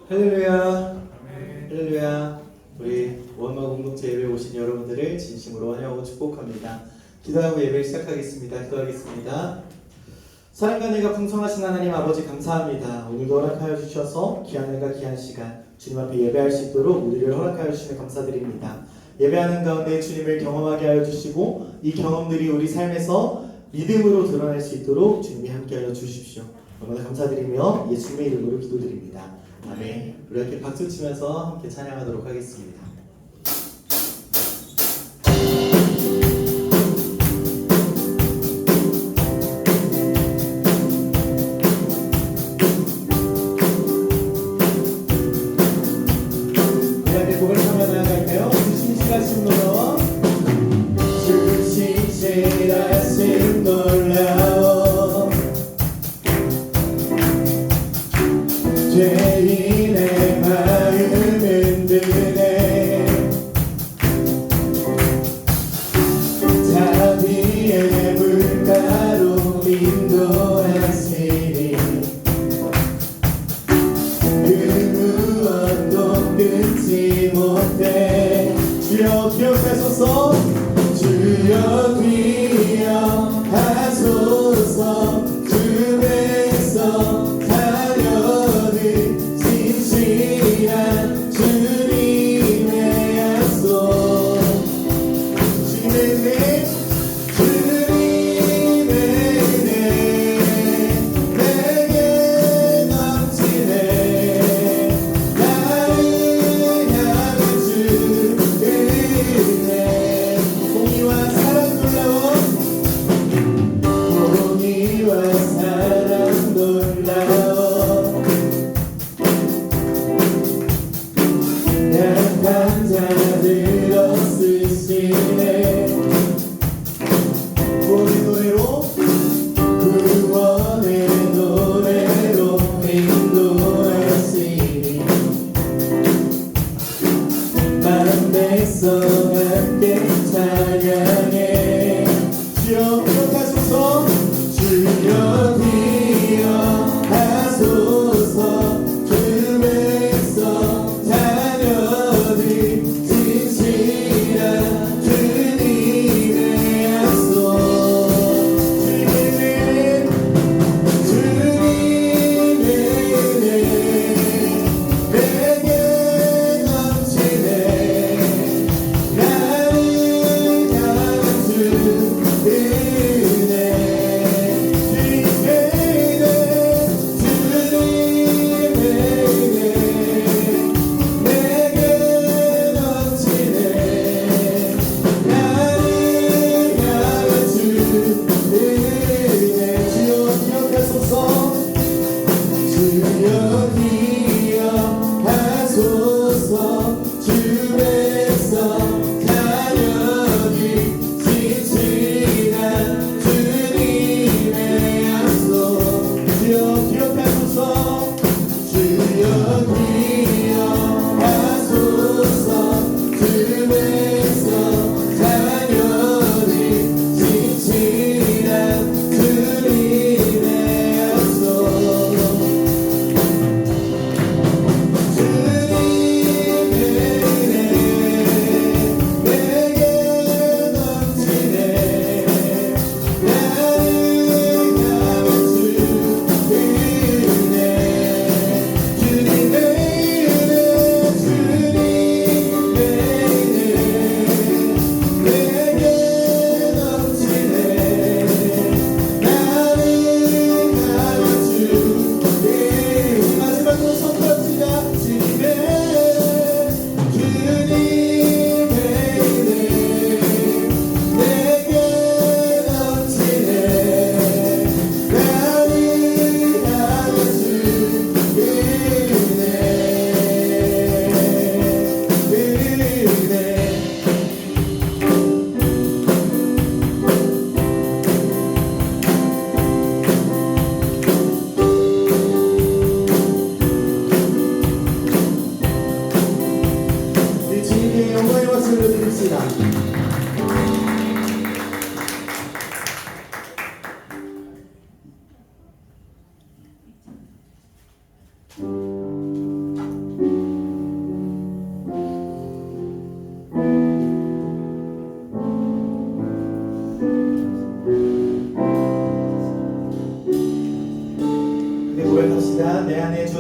할렐루야. 할렐루야. 우리 원마 공동체 예배에 오신 여러분들을 진심으로 환영하고 축복합니다. 기도하고 예배를 시작하겠습니다. 기도하겠습니다. 사랑과 은혜가 풍성하신 하나님 아버지 감사합니다. 오늘도 허락하여 주셔서 귀한 날과 귀한 시간 주님 앞에 예배할 수 있도록 우리를 허락하여 주시며 감사드립니다. 예배하는 가운데 주님을 경험하게 하여 주시고 이 경험들이 우리 삶에서 믿음으로 드러날 수 있도록 주님이 함께하여 주십시오. 너무나 감사드리며 예수님의 이름으로 기도드립니다. 아멘. 우리 이렇게 박수 치면서 함께 찬양하도록 하겠습니다. 우리 함께 곡을唱나갈까요? 신실하신 노래와 신실하신 놀라워 죄인의 마음 흔드네 자비의 물가로 인도하시니 그 무엇도 끊지 못해 주여 기억하소서 주여 기억하소서 주 백성 자녀들 신실하신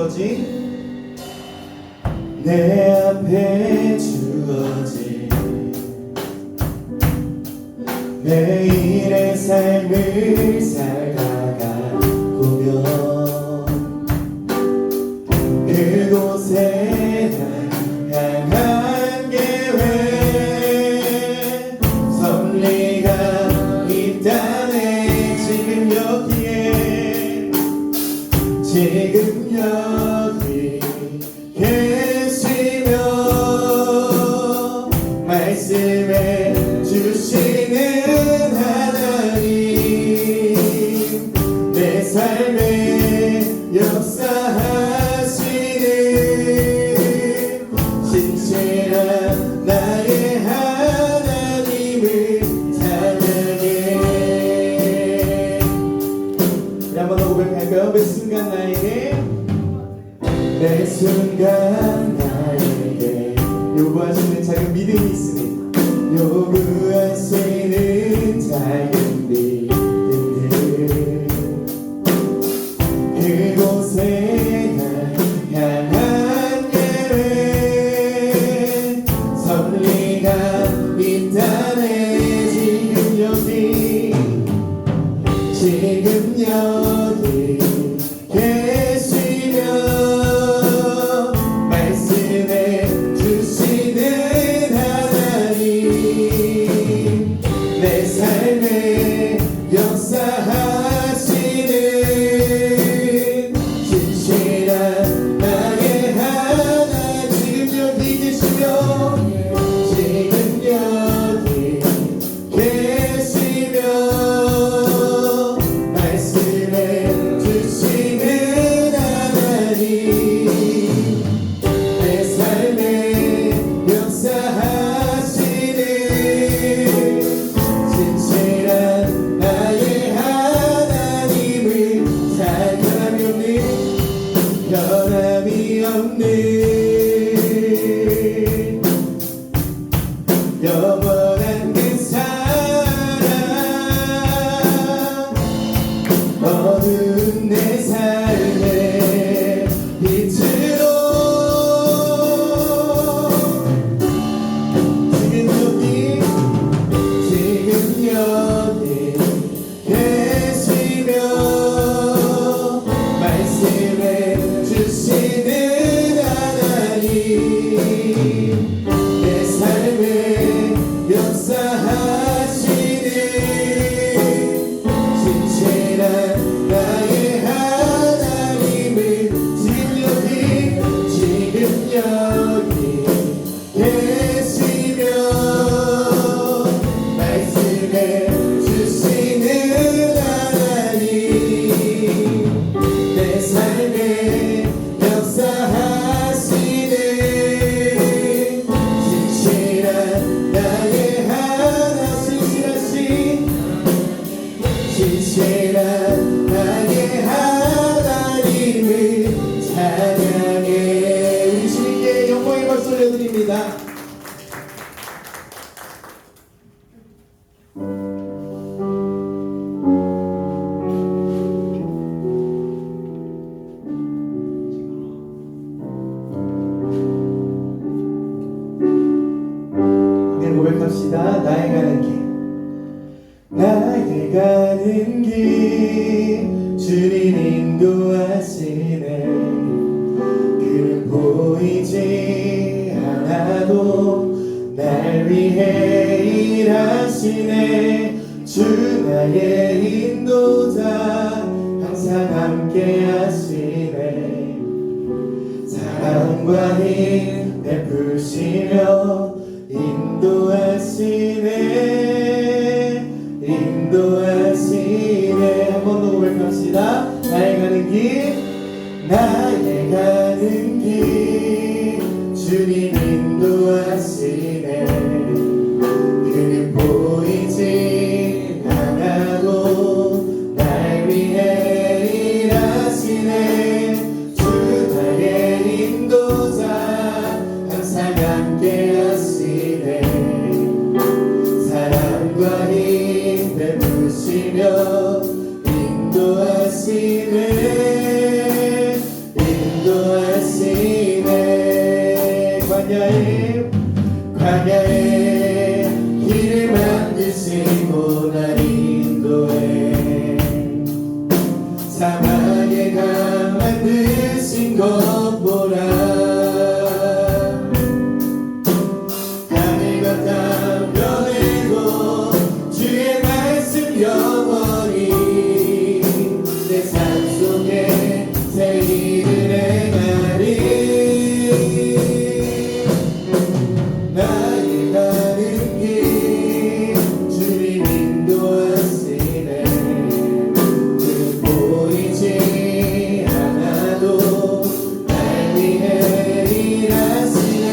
주어진 내 앞에 주어진 매일의 삶을 살다가 보면 그곳에 난 향한 계획 섭리가 있다네. 지금 여기에 지금 여기 계시며 말씀해 주시는 하나님 내 삶에 역사하시는 신실한 나의 하나님을 찬양해. 우리 한번 더 고백할까요? 매 순간 나에게 매 순간 나에게 요구하시는 작은 믿음이 있으니 요구하시는 작은 믿음들 그곳에 날 향한 계획 섭리가 있다네. 지금 여기 지금 여기 계시며 말씀해 주시는 하나님 내 삶에 역사하시는 신실한 나의 하나님 지금 여기 계시며 지금 여기 계시며 말씀해 주시는 하나님 내 삶에 역사하시는 신실한 나의 하나님을 찬양하며 변함이 없는 영원한 그 사랑 어두운 내 삶의 빛으로 지금 여기 계시며 말씀해 주시는 하나님 내 삶에 역사하시는 신실한 나의 하나님을 지금 여기 계시며 말씀해 주시는 하나님 내 삶에 역사하시는 신실한 나의 신실한 나의 하나님을 찬양해. 우리 주님께 영광의 박수 올려드립니다. 고백합시다. 나의 가는 길 나의 가는 길 주님 인도하시네. 그는 보이지 않아도 날 위해 일하시네. 주 나의 인도자 항상 함께 하시네. 사랑과 힘 베푸시며 인도하시네. 한 번 더 고백합시다. 나의 가는 길 나의 가는 길 주님 인도하시네. 그는 보이지 않아도 날 위해 일하시네. 주 나의 인도자 항상 함께 하시네. 사랑과 힘 베푸시며 인도하시네. 광야에 길을 만드시고 날 인도해 사막에 강 만드신 것 보라 하늘과 땅 변해도 주의 말씀 영원히 내 삶 속에 새 일을 행하리 나의 가는 길 주님 인도하시네 그 보이지 않아도 날 위해 일하시네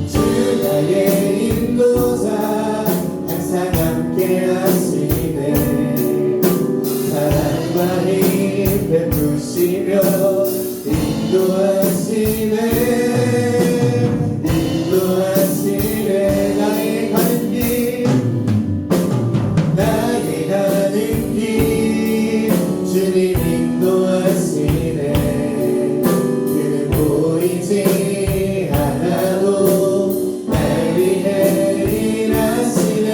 주 나의 인도자 항상 함께 하시네 사랑과 힘 베푸시며 인도하시네 나의 가는 길 주님 인도하시네 그는 보이지 않아도 날 위해 일하시네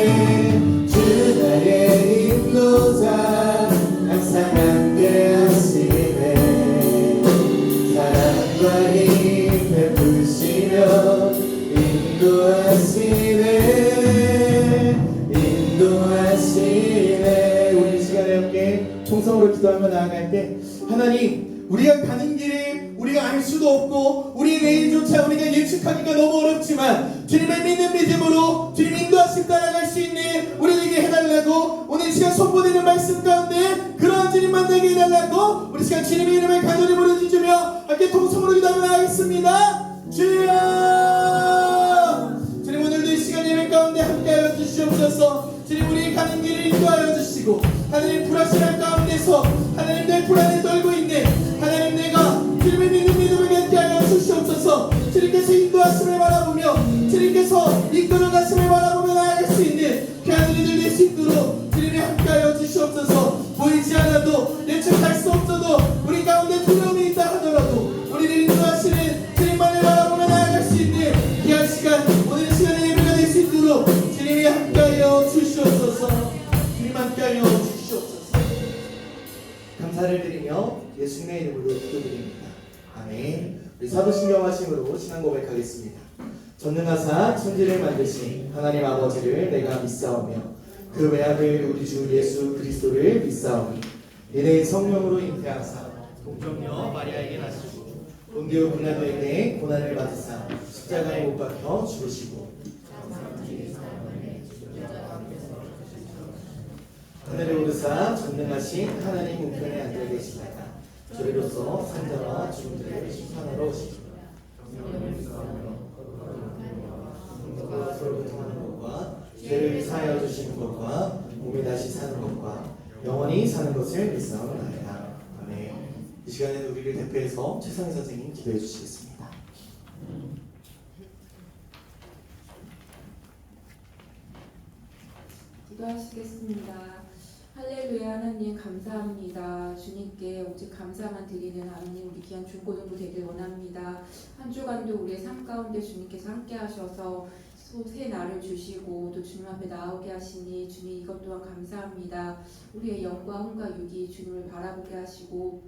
주 나의 인도자 항상 함께 하시네 사랑과 힘 베푸시며 인도하시네 우리 시간에 함께 통성으로 기도하며 나아갈 때 하나님 우리가 가는 길을 우리가 알 수도 없고 우리 내일조차 우리가 예측하기가 너무 어렵지만 주님을 믿는 믿음으로 주님 인도하심 따라갈 수 있는 우리에게 해달라고 오늘 시간 선포되는 말씀 가운데 그러한 주님 만나게 해달라고 우리 시간 주님의 이름을 간절히 부르짖으며 함께 통성으로 기도하며 나아가겠습니다. 주여 주님 오늘도 이 시간 예배 가운데 함께하여 주시옵소서. 주님 우리 가는 길을 인도하여 주시고 하나님 불확실한 가운데서 하나님 내 불안에 떨고 있네 하나님 내가 주님을 믿는 믿음을 갖게 하여 주시옵소서. 주님께서 인도하심을 바라보며 주님께서 이끌어 가심을 바라보며 나아갈 수 있는 귀한 우리들 될 수 있도록 주님이 함께하여 주시옵소서. 보이지 않아도 예측할 수 없어도 우리 가운데 두려움이 있다 하더라도 우리를 인도하시는 주님만을 바라보며 나아갈 수 있는 귀한 시간 오늘 시간의 예배가 될 수 있도록 주님이 함께하여 주시옵소서. 주님 함께하여 주시옵소서. 감사를 드리며 예수님의 이름으로 기도드립니다. 아멘. 우리 사도신경 하심으로 신앙 고백하겠습니다. 전능하사 천지를 만드신 하나님 아버지를 내가 믿사오며 그 외아들 우리 주 예수 그리스도를 믿사오니 이내 성령으로 잉태하사 동정녀 마리아에게 나시고 본디오 빌라도에게 고난을 받으사 십자가에 못 박혀 죽으시고 하늘에 오르사 전능하신 하나님 우편에 앉아 계시다가 저희로서 산자와 죽음들을 심판하러 오시고 서로 고통하는 것과 죄를 사하여 주시는 것과 몸이 다시 사는 것과 영원히 사는 것을 믿사옵나이다. 아멘. 이 시간에는 우리를 대표해서 최상희 선생님 기도해 주시겠습니다. 기도하시겠습니다. 할렐루야. 하나님 감사합니다. 주님께 오직 감사만 드리는 하나님 우리 귀한 중고등부 되길 원합니다. 한 주간도 우리의 삶 가운데 주님께서 함께 하셔서 새 날을 주시고 또 주님 앞에 나오게 하시니 주님 이것 또한 감사합니다. 우리의 영과 혼과 육이 주님을 바라보게 하시고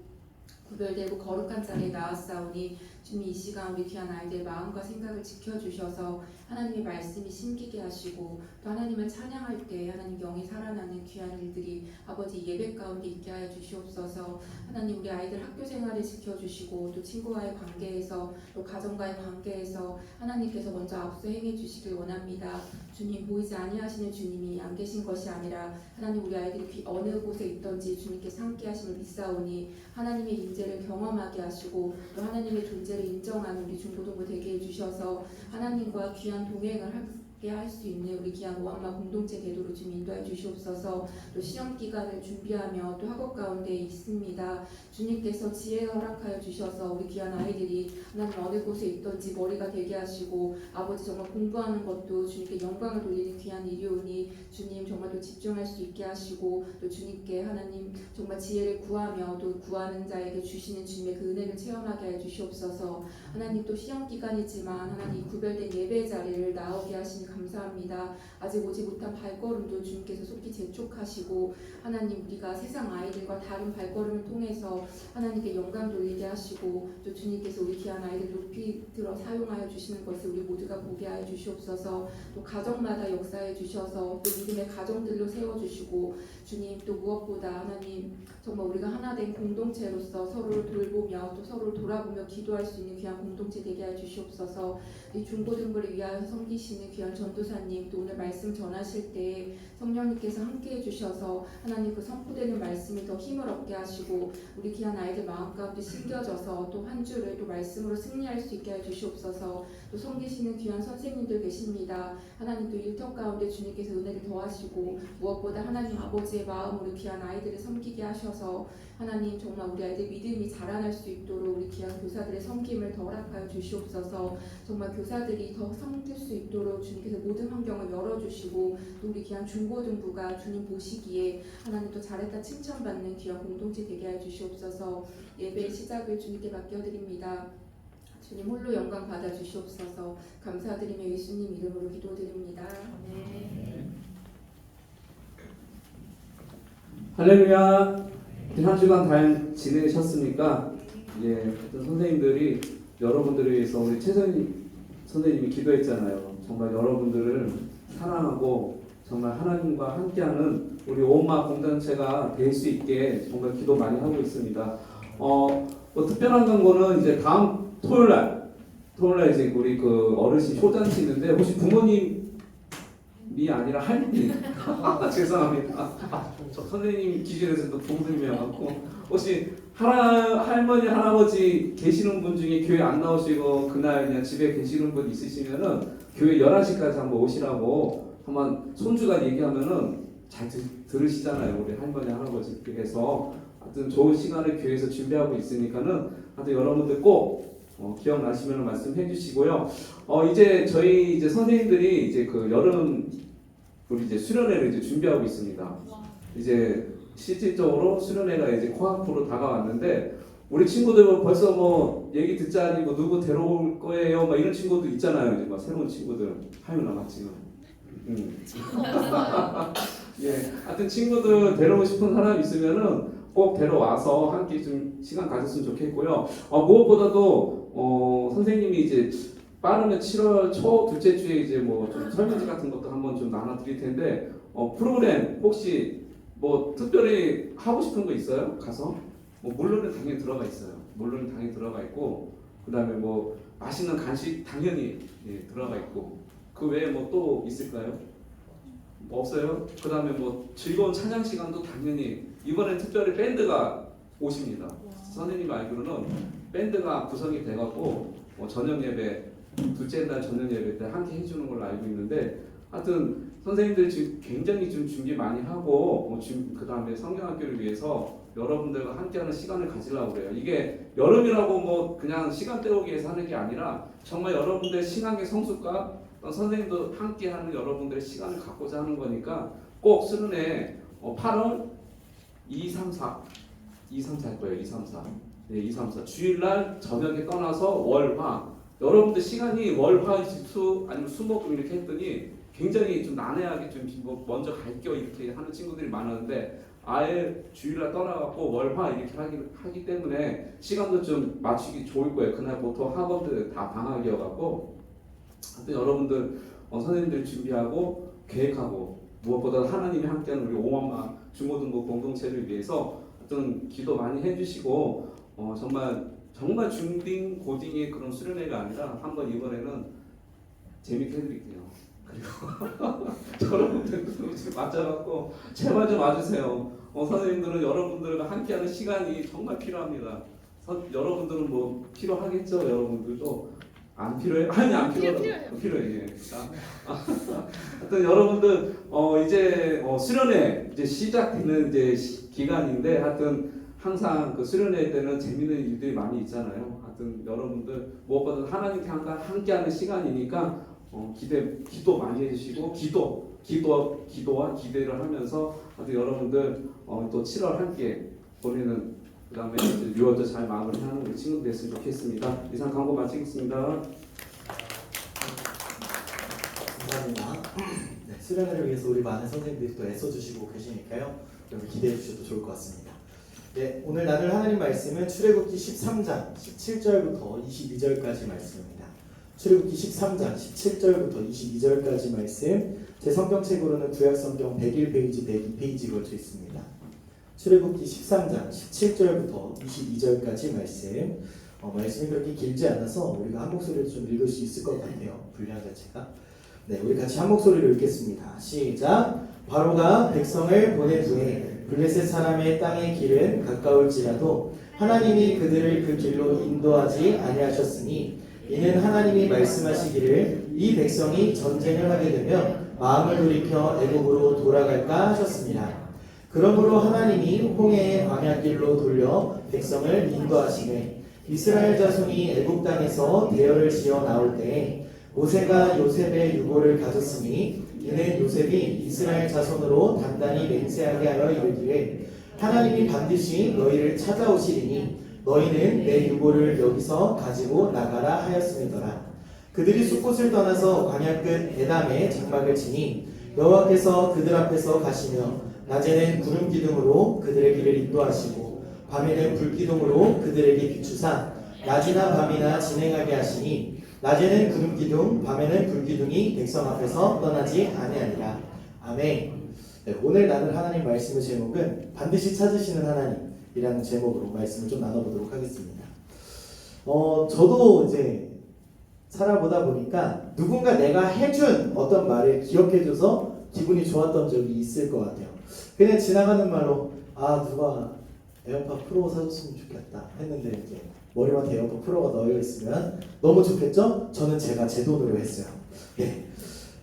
구별되고 거룩한 자리에 나왔사오니 주님 이 시간 우리 귀한 아이들 마음과 생각을 지켜주셔서 하나님의 말씀이 심기게 하시고 또 하나님을 찬양할 때 하나님 영이 살아나는 귀한 일들이 아버지 예배 가운데 있게 하여 주시옵소서. 하나님 우리 아이들 학교 생활을 지켜주시고 또 친구와의 관계에서 또 가정과의 관계에서 하나님께서 먼저 앞서 행해 주시길 원합니다. 주님 보이지 아니하시는 주님이 안 계신 것이 아니라 하나님 우리 아이들이 어느 곳에 있든지 주님께서 함께 하심을 믿사오니 하나님의 인재를 경험하게 하시고 또 하나님의 존재를 인정하는 우리 중고등부 되게 해주셔서 하나님과 귀한 동행을 하게 함께 할 수 있는 우리 귀한 오한마 공동체 되도록 좀 인도해 주시옵소서. 또 시험 기간을 준비하며 또 학업 가운데 있습니다. 주님께서 지혜 허락하여 주셔서 우리 귀한 아이들이 하나님 어느 곳에 있든지 머리가 되게 하시고 아버지 정말 공부하는 것도 주님께 영광을 돌리는 귀한 일이오니 주님 정말 또 집중할 수 있게 하시고 또 주님께 하나님 정말 지혜를 구하며 또 구하는 자에게 주시는 주님의 그 은혜를 체험하게 해 주시옵소서. 하나님 또 시험 기간이지만 하나님 구별된 예배 자리를 나오게 하시니 감사합니다. 아직 오지 못한 발걸음도 주님께서 속히 재촉하시고 하나님 우리가 세상 아이들과 다른 발걸음을 통해서 하나님께 영광 돌리게 하시고 또 주님께서 우리 귀한 아이들 높이 들어 사용하여 주시는 것을 우리 모두가 보게 하여 주시옵소서. 또 가정마다 역사해 주셔서 또 믿음의 가정들로 세워주시고 주님 또 무엇보다 하나님 정말 우리가 하나 된 공동체로서 서로를 돌보며 또 서로를 돌아보며 기도할 수 있는 귀한 공동체 되게 하여 주시옵소서. 이 중고등부를 위하여 섬기시는 귀한 전도사님 또 오늘 말씀 전하실 때 성령님께서 함께해 주셔서 하나님 그 선포되는 말씀이 더 힘을 얻게 하시고 우리 귀한 아이들 마음 가운데 심겨져서 또 한 주를 또 말씀으로 승리할 수 있게 해 주시옵소서. 또 섬기시는 귀한 선생님들 계십니다. 하나님 또 일터 가운데 주님께서 은혜를 더하시고 무엇보다 하나님 아버지의 마음으로 귀한 아이들을 섬기게 하셔서 하나님 정말 우리 아이들 믿음이 자라날 수 있도록 우리 귀한 교사들의 섬김을 더 허락하여 주시옵소서. 정말 교사들이 더 섬길 수 있도록 주님께서 모든 환경을 열어주시고 또 우리 귀한 중고등부가 주님 보시기에 하나님 또 잘했다 칭찬받는 귀한 공동체 되게 하여 주시옵소서. 예배의 시작을 주님께 맡겨드립니다. 주님 홀로 영광 받아 주시옵소서. 감사드리며 예수님 이름으로 기도드립니다. 아멘. 할렐루야. 한 주간 잘 지내셨습니까? 예, 어떤 선생님들이 여러분들을 위해서 우리 최선 선생님이 기도했잖아요. 정말 여러분들을 사랑하고 정말 하나님과 함께하는 우리 오마 공동체가 될 수 있게 정말 기도 많이 하고 있습니다. 뭐 특별한 거는 이제 다음 토요일날 이제 우리 그 어르신 효잔치 있는데 혹시 부모님이 아니라 할머니 죄송합니다. 저 선생님 기준에서도 부모님이어갖고 혹시 할머니 할아버지 계시는 분 중에 교회 안 나오시고 그날 그냥 집에 계시는 분 있으시면은 교회 11시까지 한번 오시라고 한번 손주가 얘기하면은 잘 들으시잖아요. 우리 할머니 할아버지께서 하여튼 좋은 시간을 교회에서 준비하고 있으니까는 하여튼 여러분들 꼭 기억나시면 말씀해 주시고요. 이제 저희 이제 선생님들이 이제 그 여름 우리 이제 수련회를 이제 준비하고 있습니다. 이제 실질적으로 수련회가 이제 코앞으로 다가왔는데 우리 친구들 벌써 뭐 얘기 듣자니 뭐 누구 데려올 거예요, 막 이런 친구도 있잖아요. 이제 막 새로운 친구들 하윤아 맞지? 예, 하여튼 친구들 데려오고 싶은 사람 있으면은 꼭 데려와서 함께 좀 시간 가졌으면 좋겠고요. 무엇보다도 선생님이 이제 빠르면 7월 초 둘째 주에 이제 뭐 좀 설문지 같은 것도 한번 좀 나눠 드릴 텐데 프로그램 혹시 뭐 특별히 하고 싶은 거 있어요? 가서 뭐 물론은 당연히 들어가 있어요. 물론은 당연히 들어가 있고 그다음에 뭐 맛있는 간식 당연히 들어가 있고 그 외에 뭐 또 있을까요? 뭐 없어요? 그다음에 뭐 즐거운 찬양 시간도 당연히 이번엔 특별히 밴드가 오십니다. 선생님 알기로는 밴드가 구성이 돼갖고 저녁 예배 둘째 날 저녁 예배 때 함께 해주는 걸로 알고 있는데 하여튼 선생님들 지금 굉장히 좀 준비 많이 하고 그 다음에 성경학교를 위해서 여러분들과 함께하는 시간을 가지려고 그래요. 이게 여름이라고 뭐 그냥 시간 때우기 위해서 하는 게 아니라 정말 여러분들의 신앙의 성숙과 선생님도 함께하는 여러분들의 시간을 갖고자 하는 거니까 꼭 수련회 8월 2, 3, 4 할 거예요. 2, 3, 4 네, 2, 3, 4 주일날 저녁에 떠나서 월화 여러분들 시간이 월화 수 아니면 수목 이렇게 했더니 굉장히 좀 난해하게 좀 뭐 먼저 갈게요 이렇게 하는 친구들이 많았는데 아예 주일날 떠나갖고 월화 이렇게 하기 때문에 시간도 좀 맞추기 좋을 거예요. 그날 보통 학원들 다 방학이어갖고 하여튼 여러분들 선생님들 준비하고 계획하고 무엇보다 하나님이 함께하는 우리 오만마 중고등부 공동체를 위해서 하여튼 기도 많이 해주시고 정말 중딩 고딩의 그런 수련회가 아니라 한번 이번에는 재밌게 해드릴게요. 그리고 여러분들도 맞춰갖고 제발 좀 와주세요. 선생님들은 여러분들과 함께하는 시간이 정말 필요합니다. 여러분들은 뭐 필요하겠죠. 여러분들도 안 필요해요? 아니 안 필요해요. 필요해요. 예. 하여튼 여러분들 이제 수련회 이제 시작되는 이제 기간인데 하여튼 항상 그 수련회 때는 재밌는 일들이 많이 있잖아요. 하여튼 여러분들 무엇보다 하나님께 함께하는 시간이니까 기도 많이 해주시고 기도와 기대를 하면서 하여튼 여러분들 또 7월 함께 보내는 그다음에 6월도 잘 마무리하는 우리 친구들 됐으면 좋겠습니다. 이상 광고 마치겠습니다. 감사합니다. 네, 수련회를 위해서 우리 많은 선생님들이 또 애써주시고 계시니까요. 여러분 기대해 주셔도 좋을 것 같습니다. 네, 오늘 나눌 하나님 말씀은 출애굽기 13장 17절부터 22절까지 말씀입니다. 출애굽기 13장 17절부터 22절까지 말씀, 제 성경책으로는 구약성경 101페이지, 102페이지 걸쳐 있습니다. 출애굽기 13장 17절부터 22절까지 말씀. 말씀이 그렇게 길지 않아서 우리가 한 목소리로 좀 읽을 수 있을 것 같아요. 분량 자체가. 네, 우리 같이 한 목소리로 읽겠습니다. 시작. 바로가 백성을 보낸 후에 블레셋 사람의 땅의 길은 가까울지라도 하나님이 그들을 그 길로 인도하지 아니하셨으니 이는 하나님이 말씀하시기를 이 백성이 전쟁을 하게 되면 마음을 돌이켜 애굽으로 돌아갈까 하셨습니다. 그러므로 하나님이 홍해의 광야길로 돌려 백성을 인도하시매 이스라엘 자손이 애굽 땅에서 대열을 지어 나올 때에 모세가 요셉의 유고를 가졌으니 이는 요셉이 이스라엘 자손으로 단단히 맹세하게 하여 이르기를 하나님이 반드시 너희를 찾아오시리니 너희는 내 유고를 여기서 가지고 나가라 하였음이더라. 그들이 숲곳을 떠나서 광야 끝 에담에 장막을 치니 여호와께서 그들 앞에서 가시며 낮에는 구름 기둥으로 그들의 길을 인도하시고 밤에는 불 기둥으로 그들에게 비추사 낮이나 밤이나 진행하게 하시니 낮에는 구름 기둥 밤에는 불 기둥이 백성 앞에서 떠나지 아니하니라. 아멘. 네, 오늘 나눌 하나님 말씀의 제목은 반드시 찾으시는 하나님이라는 제목으로 말씀을 좀 나눠보도록 하겠습니다. 저도 이제 살아보다 보니까 누군가 내가 해준 어떤 말을 기억해줘서 기분이 좋았던 적이 있을 것 같아요. 그냥 지나가는 말로 누가 에어팟 프로 사줬으면 좋겠다 했는데 이제 머리맡에 에어팟 프로가 넣여 있으면 너무 좋겠죠? 저는 제가 제 돈으로 했어요. 네.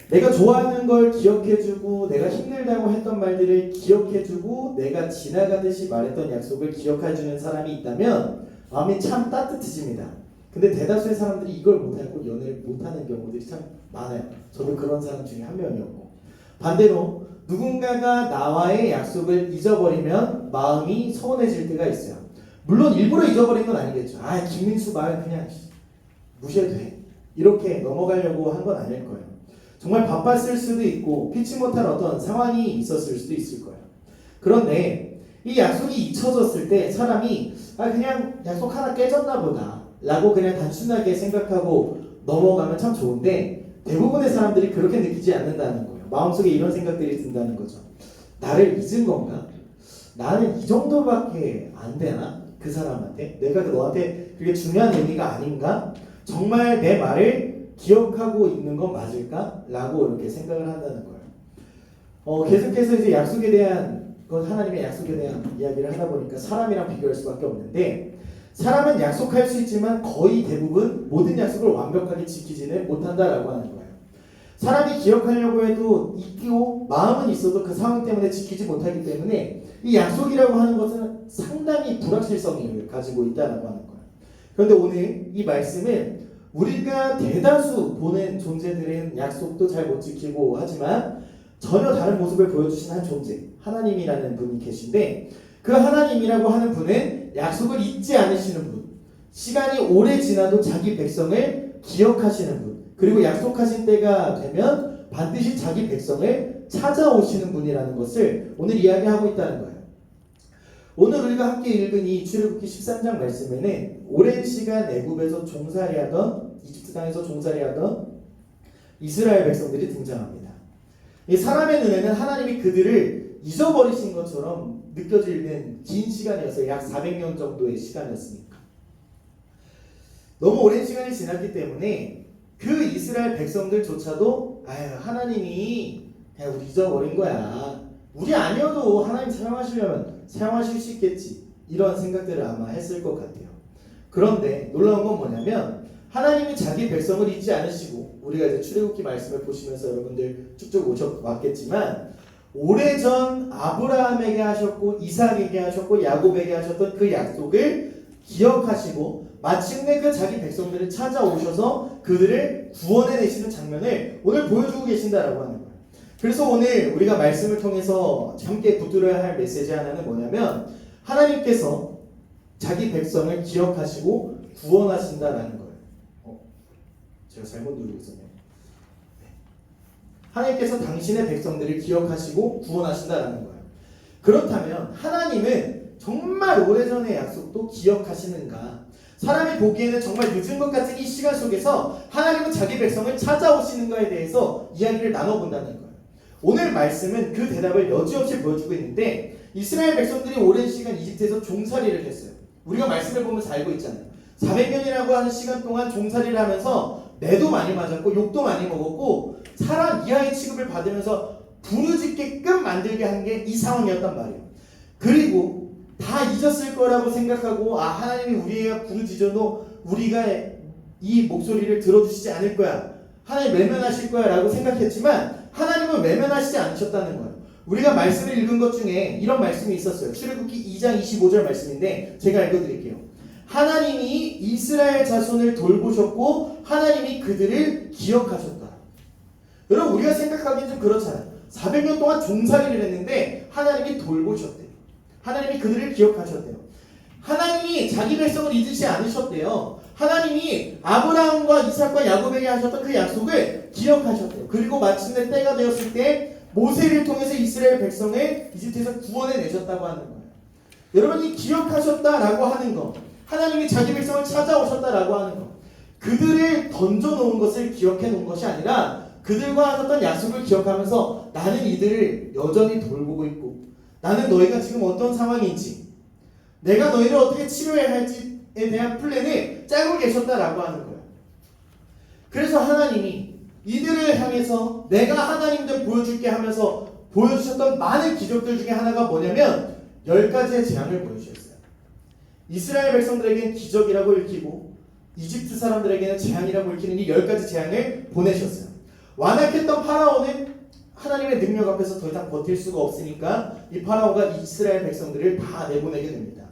내가 좋아하는 걸 기억해주고 내가 힘들다고 했던 말들을 기억해주고 내가 지나가듯이 말했던 약속을 기억해주는 사람이 있다면 마음이 참 따뜻해집니다. 근데 대다수의 사람들이 이걸 못하고 연애를 못하는 경우들이 참 많아요. 저도 그런 사람 중에 한 명이었고, 반대로 누군가가 나와의 약속을 잊어버리면 마음이 서운해질 때가 있어요. 물론 일부러 잊어버린 건 아니겠죠. 김민수 말 그냥 무시해도 돼 이렇게 넘어가려고 한 건 아닐 거예요. 정말 바빴을 수도 있고 피치 못할 어떤 상황이 있었을 수도 있을 거예요. 그런데 이 약속이 잊혀졌을 때 사람이 그냥 약속 하나 깨졌나 보다 라고 그냥 단순하게 생각하고 넘어가면 참 좋은데, 대부분의 사람들이 그렇게 느끼지 않는다는 거예요. 마음속에 이런 생각들이 든다는 거죠. 나를 잊은 건가? 나는 이 정도밖에 안 되나? 그 사람한테? 내가 너한테 그게 중요한 의미가 아닌가? 정말 내 말을 기억하고 있는 건 맞을까? 라고 이렇게 생각을 한다는 거예요. 계속해서 이제 약속에 대한, 하나님의 약속에 대한 이야기를 하다 보니까 사람이랑 비교할 수밖에 없는데, 사람은 약속할 수 있지만 거의 대부분 모든 약속을 완벽하게 지키지는 못한다라고 하는 거예요. 사람이 기억하려고 해도 있고 마음은 있어도 그 상황 때문에 지키지 못하기 때문에 이 약속이라고 하는 것은 상당히 불확실성을 가지고 있다라고 하는 거예요. 그런데 오늘 이 말씀은 우리가 대다수 보는 존재들은 약속도 잘 못 지키고 하지만 전혀 다른 모습을 보여주신 한 존재, 하나님이라는 분이 계신데, 그 하나님이라고 하는 분은 약속을 잊지 않으시는 분, 시간이 오래 지나도 자기 백성을 기억하시는 분, 그리고 약속하신 때가 되면 반드시 자기 백성을 찾아오시는 분이라는 것을 오늘 이야기하고 있다는 거예요. 오늘 우리가 함께 읽은 이 출애굽기 13장 말씀에는 오랜 시간 애굽에서 종살이하던, 이집트 땅에서 종살이하던 이스라엘 백성들이 등장합니다. 이 사람의 눈에는 하나님이 그들을 잊어버리신 것처럼 느껴지는 긴 시간이었어요. 약 400년 정도의 시간이었으니까. 너무 오랜 시간이 지났기 때문에 그 이스라엘 백성들조차도 하나님이 그냥 우리 잊어버린 거야. 우리 아니어도 하나님 사용하시려면 사용하실 수 있겠지. 이런 생각들을 아마 했을 것 같아요. 그런데 놀라운 건 뭐냐면 하나님이 자기 백성을 잊지 않으시고 우리가 이제 출애굽기 말씀을 보시면서 여러분들 쭉쭉 오셨겠지만 오래전 아브라함에게 하셨고 이삭에게 하셨고 야곱에게 하셨던 그 약속을 기억하시고 마침내 그 자기 백성들을 찾아오셔서 그들을 구원해내시는 장면을 오늘 보여주고 계신다라고 하는 거예요. 그래서 오늘 우리가 말씀을 통해서 함께 붙들어야 할 메시지 하나는 뭐냐면 하나님께서 자기 백성을 기억하시고 구원하신다라는 거예요. 제가 잘못 누르고 있었네요. 하나님께서 당신의 백성들을 기억하시고 구원하신다라는 거예요. 그렇다면 하나님은 정말 오래전의 약속도 기억하시는가? 사람이 보기에는 정말 늦은 것 같은 이 시간 속에서 하나님은 자기 백성을 찾아오시는가에 대해서 이야기를 나눠본다는 거예요. 오늘 말씀은 그 대답을 여지없이 보여주고 있는데 이스라엘 백성들이 오랜 시간 이집트에서 종살이를 했어요. 우리가 말씀을 보면서 알고 있잖아요. 400년이라고 하는 시간 동안 종살이를 하면서 매도 많이 맞았고 욕도 많이 먹었고 사람 이하의 취급을 받으면서 부르짖게끔 만들게 한 게 이 상황이었단 말이에요. 그리고 다 잊었을 거라고 생각하고 하나님이 우리가 부르짖어도 우리가 이 목소리를 들어주시지 않을 거야. 하나님 외면하실 거야 라고 생각했지만 하나님은 외면하시지 않으셨다는 거예요. 우리가 말씀을 읽은 것 중에 이런 말씀이 있었어요. 출애굽기 2장 25절 말씀인데 제가 읽어드릴게요. 하나님이 이스라엘 자손을 돌보셨고 하나님이 그들을 기억하셨다. 여러분 우리가 생각하기엔 좀 그렇잖아요. 400년 동안 종살이를 했는데 하나님이 돌보셨대요. 하나님이 그들을 기억하셨대요. 하나님이 자기 백성을 잊으시 않으셨대요. 하나님이 아브라함과 이삭과 야곱에게 하셨던 그 약속을 기억하셨대요. 그리고 마침내 때가 되었을 때 모세를 통해서 이스라엘 백성을 이집트에서 구원해 내셨다고 하는 거예요. 여러분 이 기억하셨다라고 하는 거, 하나님이 자기 백성을 찾아오셨다라고 하는 거, 그들을 던져놓은 것을 기억해 놓은 것이 아니라 그들과 하셨던 약속을 기억하면서 나는 이들을 여전히 돌보고 있고 나는 너희가 지금 어떤 상황인지 내가 너희를 어떻게 치료해야 할지에 대한 플랜을 짜고 계셨다라고 하는 거예요. 그래서 하나님이 이들을 향해서 내가 하나님들 보여줄게 하면서 보여주셨던 많은 기적들 중에 하나가 뭐냐면 10가지의 재앙을 보여주셨어요. 이스라엘 백성들에게는 기적이라고 읽히고 이집트 사람들에게는 재앙이라고 읽히는 이 10가지 재앙을 보내셨어요. 완악했던 파라오는 하나님의 능력 앞에서 더 이상 버틸 수가 없으니까 이 파라오가 이스라엘 백성들을 다 내보내게 됩니다.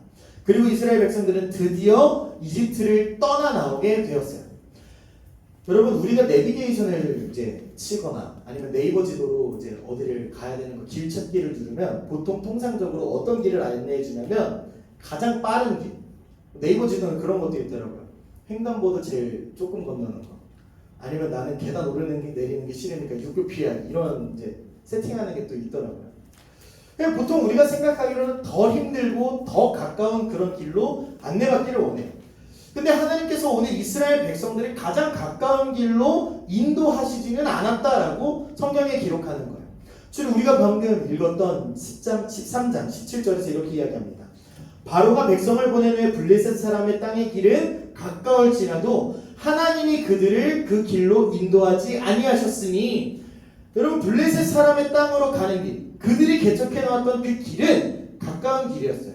그리고 이스라엘 백성들은 드디어 이집트를 떠나 나오게 되었어요. 여러분 우리가 내비게이션을 이제 치거나 아니면 네이버 지도로 이제 어디를 가야 되는 거 길 찾기를 누르면 보통 통상적으로 어떤 길을 안내해 주냐면 가장 빠른 길. 네이버 지도는 그런 것도 있더라고요. 횡단보도 제일 조금 건너는 거. 아니면 나는 계단 오르는 게 내리는 게 싫으니까 육교 피하 이런 이제 세팅하는 게 또 있더라고요. 그냥 보통 우리가 생각하기로는 더 힘들고 더 가까운 그런 길로 안내받기를 원해요. 근데 하나님께서 오늘 이스라엘 백성들이 가장 가까운 길로 인도하시지는 않았다라고 성경에 기록하는 거예요. 주로 우리가 방금 읽었던 13장 17절에서 이렇게 이야기합니다. 바로가 백성을 보낸 후에 블레셋 사람의 땅의 길은 가까울지라도 하나님이 그들을 그 길로 인도하지 아니하셨으니 여러분 블레셋 사람의 땅으로 가는 길 그들이 개척해 놓았던 그 길은 가까운 길이었어요.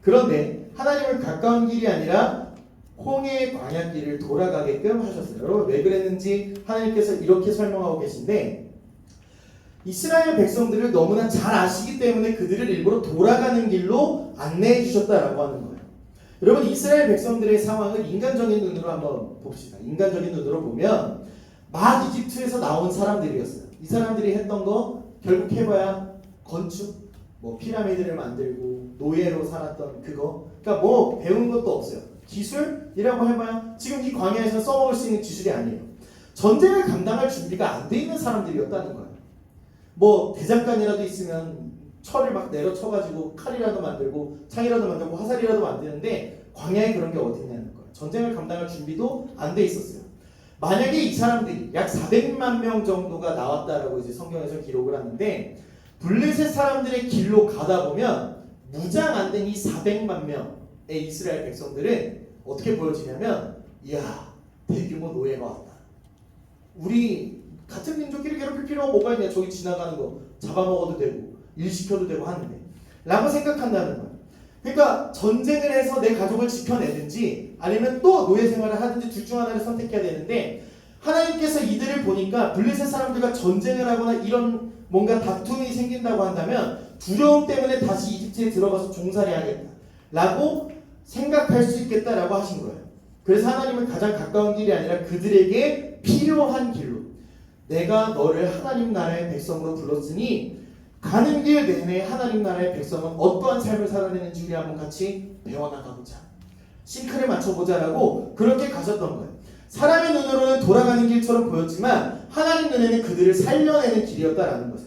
그런데 하나님은 가까운 길이 아니라 홍해의 광야길을 돌아가게끔 하셨어요. 여러분 왜 그랬는지 하나님께서 이렇게 설명하고 계신데 이스라엘 백성들을 너무나 잘 아시기 때문에 그들을 일부러 돌아가는 길로 안내해 주셨다라고 하는 거예요. 여러분 이스라엘 백성들의 상황을 인간적인 눈으로 한번 봅시다. 인간적인 눈으로 보면 막 이집트에서 나온 사람들이었어요. 이 사람들이 했던 거 결국 해봐야 건축, 뭐 피라미드를 만들고 노예로 살았던 그거. 그러니까 뭐 배운 것도 없어요. 기술이라고 해봐야 지금 이 광야에서 써먹을 수 있는 기술이 아니에요. 전쟁을 감당할 준비가 안 돼 있는 사람들이었다는 거예요. 뭐 대장간이라도 있으면 철을 막 내려쳐가지고 칼이라도 만들고 창이라도 만들고 화살이라도 만드는데 광야에 그런 게 어디 있냐는 거예요. 전쟁을 감당할 준비도 안 돼 있었어요. 만약에 이 사람들이 약 400만 명 정도가 나왔다라고 이제 성경에서 기록을 하는데 블레셋 사람들의 길로 가다 보면 무장 안 된 이 400만 명의 이스라엘 백성들은 어떻게 보여지냐면 이야 대규모 노예가 왔다. 우리 같은 민족끼리 괴롭힐 필요가 뭐가 있냐. 저기 지나가는 거 잡아먹어도 되고 일 시켜도 되고 하는데 라고 생각한다는 거예요. 그러니까 전쟁을 해서 내 가족을 지켜내든지 아니면 또 노예 생활을 하든지 둘 중 하나를 선택해야 되는데, 하나님께서 이들을 보니까 블레셋 사람들과 전쟁을 하거나 이런 뭔가 다툼이 생긴다고 한다면 두려움 때문에 다시 이집트에 들어가서 종살이 하겠다 라고 생각할 수 있겠다라고 하신 거예요. 그래서 하나님은 가장 가까운 길이 아니라 그들에게 필요한 길로, 내가 너를 하나님 나라의 백성으로 불렀으니 가는 길 내내 하나님 나라의 백성은 어떠한 삶을 살아내는지 우리 한번 같이 배워나가보자, 싱크를 맞춰보자라고 그렇게 가셨던 거예요. 사람의 눈으로는 돌아가는 길처럼 보였지만 하나님 눈에는 그들을 살려내는 길이었다라는 거죠.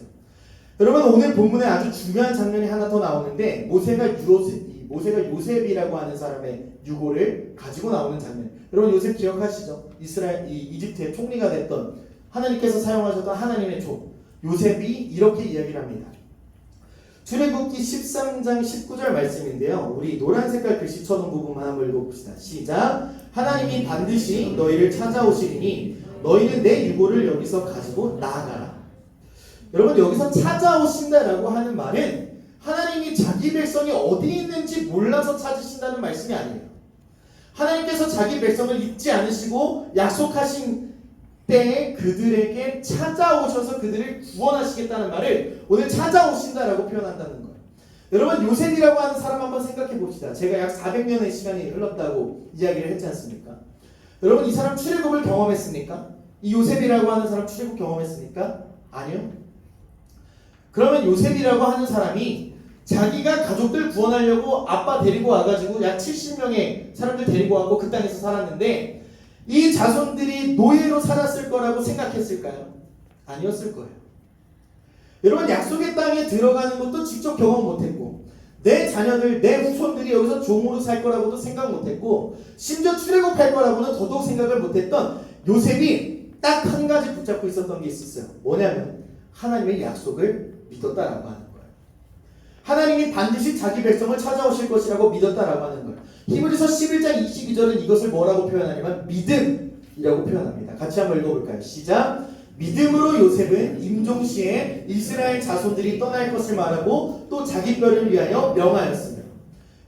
여러분, 오늘 본문에 아주 중요한 장면이 하나 더 나오는데, 모세가 요셉이라고 하는 사람의 유고를 가지고 나오는 장면. 여러분, 요셉 기억하시죠? 이집트의 총리가 됐던, 하나님께서 사용하셨던 하나님의 종 요셉이 이렇게 이야기를 합니다. 출애굽기 13장 19절 말씀인데요, 우리 노란 색깔 글씨 쳐놓은 부분만 한번 읽어봅시다. 시작. 하나님이 반드시 너희를 찾아오시리니 너희는 내 유고를 여기서 가지고 나아가라. 여러분, 여기서 찾아오신다라고 하는 말은 하나님이 자기 백성이 어디 있는지 몰라서 찾으신다는 말씀이 아니에요. 하나님께서 자기 백성을 잊지 않으시고 약속하신 때에 그들에게 찾아오셔서 그들을 구원하시겠다는 말을 오늘 찾아오신다라고 표현한다는 거예요. 여러분, 요셉이라고 하는 사람 한번 생각해 봅시다. 제가 약 400년의 시간이 흘렀다고 이야기를 했지 않습니까? 여러분, 이 사람 출애굽을 경험했습니까? 이 요셉이라고 하는 사람 출애굽 경험했습니까? 아니요. 그러면 요셉이라고 하는 사람이 자기가 가족들 구원하려고 아빠 데리고 와가지고 약 70명의 사람들 데리고 와고 그 땅에서 살았는데, 이 자손들이 노예로 살았을 거라고 생각했을까요? 아니었을 거예요. 여러분, 약속의 땅에 들어가는 것도 직접 경험 못했고, 내 자녀들, 내 후손들이 여기서 종으로 살 거라고도 생각 못했고, 심지어 출애굽할 거라고는 더더욱 생각을 못했던 요셉이 딱 한 가지 붙잡고 있었던 게 있었어요. 뭐냐면 하나님의 약속을 믿었다라고 하는 거예요. 하나님이 반드시 자기 백성을 찾아오실 것이라고 믿었다라고 하는 거예요. 히브리서 11장 22절은 이것을 뭐라고 표현하냐면 믿음이라고 표현합니다. 같이 한번 읽어볼까요? 시작. 믿음으로 요셉은 임종시에 이스라엘 자손들이 떠날 것을 말하고 또 자기 뼈를 위하여 명하였으며.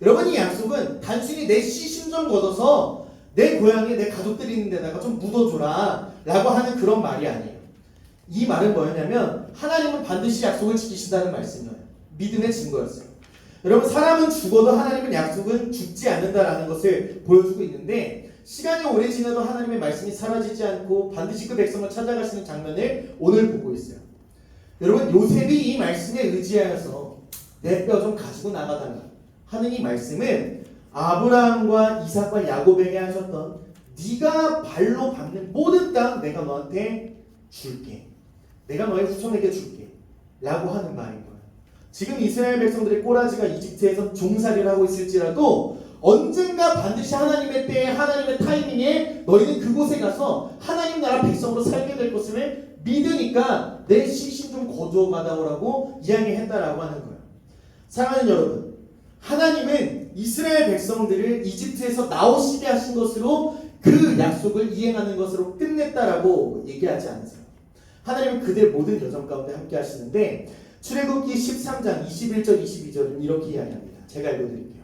여러분, 이 약속은 단순히 내 시신 좀 걷어서 내 고향에 내 가족들이 있는 데다가 좀 묻어줘라 라고 하는 그런 말이 아니에요. 이 말은 뭐였냐면 하나님은 반드시 약속을 지키신다는 말씀이에요. 믿음의 증거였어요. 여러분, 사람은 죽어도 하나님은 약속은 죽지 않는다라는 것을 보여주고 있는데, 시간이 오래 지나도 하나님의 말씀이 사라지지 않고 반드시 그 백성을 찾아가시는 장면을 오늘 보고 있어요. 여러분, 요셉이 이 말씀에 의지하여서 내 뼈 좀 가지고 나가달라 하는 이 말씀은 아브라함과 이삭과 야곱에게 하셨던 네가 발로 밟는 모든 땅 내가 너한테 줄게, 내가 너의 후손에게 줄게 라고 하는 말인 거예요. 지금 이스라엘 백성들의 꼬라지가 이집트에서 종살이를 하고 있을지라도 언젠가 반드시 하나님의 때에 하나님의 타이밍에 너희는 그곳에 가서 하나님 나라 백성으로 살게 될 것을 믿으니까 내 시신 좀 거두어가다오라고 이야기했다라고 하는 거예요. 사랑하는 여러분, 하나님은 이스라엘 백성들을 이집트에서 나오시게 하신 것으로 그 약속을 이행하는 것으로 끝냈다라고 얘기하지 않으세요. 하나님은 그들 모든 여정 가운데 함께 하시는데, 출애굽기 13장 21절 22절은 이렇게 이야기합니다. 제가 읽어드릴게요.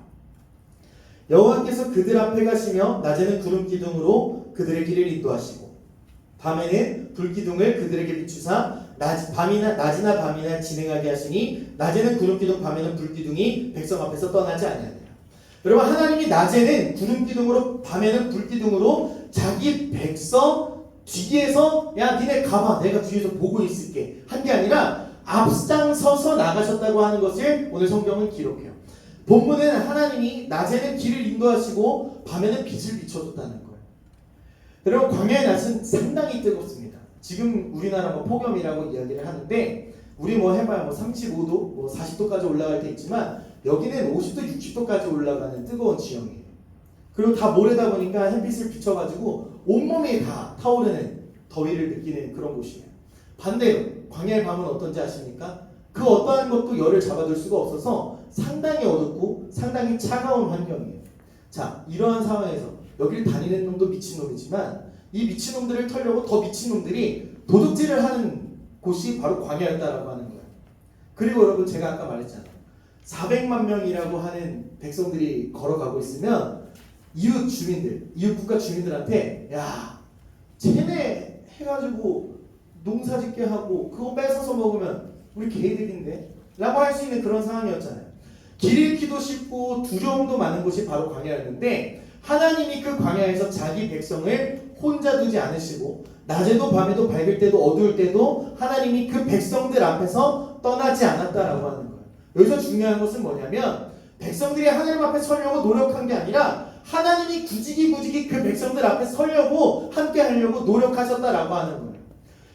여호와께서 그들 앞에 가시며 낮에는 구름 기둥으로 그들의 길을 인도하시고 밤에는 불 기둥을 그들에게 비추사 낮이나 밤이나 진행하게 하시니 낮에는 구름 기둥 밤에는 불 기둥이 백성 앞에서 떠나지 아니하니라. 여러분, 하나님이 낮에는 구름 기둥으로 밤에는 불 기둥으로 자기 백성 뒤에서 야 니네 가봐 내가 뒤에서 보고 있을게 한 게 아니라 앞장서서 나가셨다고 하는 것을 오늘 성경은 기록해요. 본문은 하나님이 낮에는 길을 인도하시고 밤에는 빛을 비춰줬다는 거예요. 여러분, 광야의 낮은 상당히 뜨겁습니다. 지금 우리나라 폭염이라고 이야기를 하는데, 우리 해봐야 35도, 40도까지 올라갈 때 있지만 여기는 50도, 60도까지 올라가는 뜨거운 지형이에요. 그리고 다 모래다 보니까 햇빛을 비춰가지고 온몸이 다 타오르는 더위를 느끼는 그런 곳이에요. 반대로 광야의 밤은 어떤지 아십니까? 그 어떠한 것도 열을 잡아둘 수가 없어서 상당히 어둡고 상당히 차가운 환경이에요. 자, 이러한 상황에서 여기를 다니는 놈도 미친놈이지만 이 미친놈들을 털려고 더 미친놈들이 도둑질을 하는 곳이 바로 광야였다라고 하는 거예요. 그리고 여러분, 제가 아까 말했잖아요. 400만 명이라고 하는 백성들이 걸어가고 있으면 이웃 주민들, 이웃 국가 주민들한테 야, 쟤네 해가지고 농사짓게 하고 그거 뺏어서 먹으면 우리 개이득인데? 라고 할 수 있는 그런 상황이었잖아요. 길 잃기도 쉽고 두려움도 많은 곳이 바로 광야였는데 하나님이 그 광야에서 자기 백성을 혼자 두지 않으시고 낮에도 밤에도 밝을 때도 어두울 때도 하나님이 그 백성들 앞에서 떠나지 않았다라고 하는 거예요. 여기서 중요한 것은 뭐냐면 백성들이 하나님 앞에 서려고 노력한 게 아니라 하나님이 굳이 그 백성들 앞에 서려고 함께 하려고 노력하셨다라고 하는 거예요.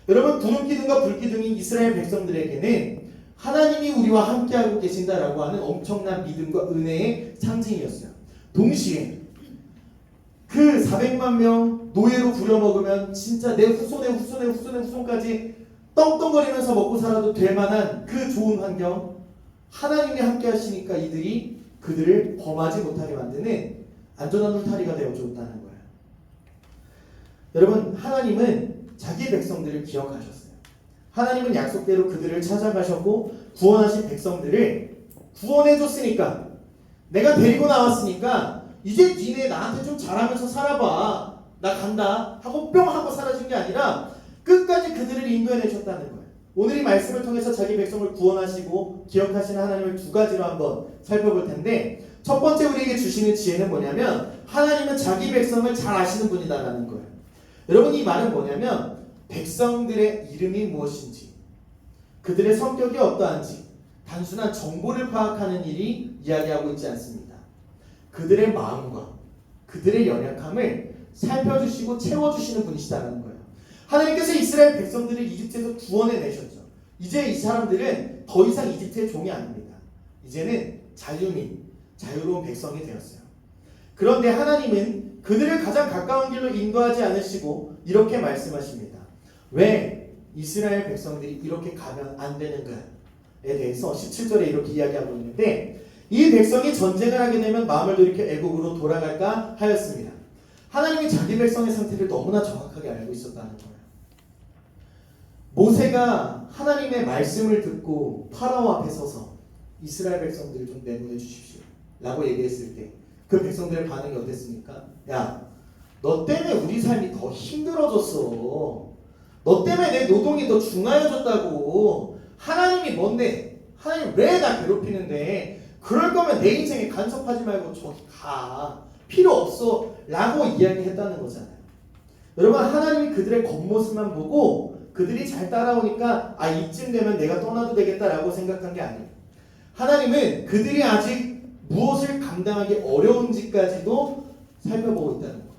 여러분, 구름기둥과 불기둥이 이스라엘 백성들에게는 하나님이 우리와 함께하고 계신다라고 하는 엄청난 믿음과 은혜의 상징이었어요. 동시에 그 400만 명 노예로 부려먹으면 진짜 내 후손까지 떵떵거리면서 먹고 살아도 될 만한 그 좋은 환경, 하나님이 함께 하시니까 이들이 그들을 범하지 못하게 만드는 안전한 울타리가 되어줬다는 거예요. 여러분, 하나님은 자기 백성들을 기억하셨어요. 하나님은 약속대로 그들을 찾아가셨고 구원하신 백성들을 구원해줬으니까, 내가 데리고 나왔으니까 이제 니네 나한테 좀 잘하면서 살아봐, 나 간다 하고 뿅 하고 사라진 게 아니라 끝까지 그들을 인도해내셨다는 거예요. 오늘 이 말씀을 통해서 자기 백성을 구원하시고 기억하시는 하나님을 두 가지로 한번 살펴볼 텐데, 첫 번째 우리에게 주시는 지혜는 뭐냐면 하나님은 자기 백성을 잘 아시는 분이다라는 거예요. 여러분, 이 말은 뭐냐면 백성들의 이름이 무엇인지, 그들의 성격이 어떠한지 단순한 정보를 파악하는 일이 이야기하고 있지 않습니다. 그들의 마음과 그들의 연약함을 살펴주시고 채워주시는 분이시다는 거예요. 하나님께서 이스라엘 백성들을 이집트에서 구원해내셨죠. 이제 이 사람들은 더 이상 이집트의 종이 아닙니다. 이제는 자유민, 자유로운 백성이 되었어요. 그런데 하나님은 그들을 가장 가까운 길로 인도하지 않으시고 이렇게 말씀하십니다. 왜 이스라엘 백성들이 이렇게 가면 안 되는가에 대해서 17절에 이렇게 이야기하고 있는데, 이 백성이 전쟁을 하게 되면 마음을 돌이켜 애국으로 돌아갈까 하였습니다. 하나님이 자기 백성의 상태를 너무나 정확하게 알고 있었다는 거예요. 모세가 하나님의 말씀을 듣고 파라오 앞에 서서 이스라엘 백성들을 좀 내보내 주십시오 라고 얘기했을 때 그 백성들의 반응이 어땠습니까? 야, 너 때문에 우리 삶이 더 힘들어졌어. 너 때문에 내 노동이 더 중하여졌다고. 하나님이 뭔데? 하나님 왜 나 괴롭히는데? 그럴 거면 내 인생에 간섭하지 말고 저기 가. 필요 없어 라고 이야기했다는 거잖아요. 여러분, 하나님이 그들의 겉모습만 보고 그들이 잘 따라오니까 아, 이쯤 되면 내가 떠나도 되겠다라고 생각한 게 아니에요. 하나님은 그들이 아직 무엇을 감당하기 어려운지까지도 살펴보고 있다는 거예요.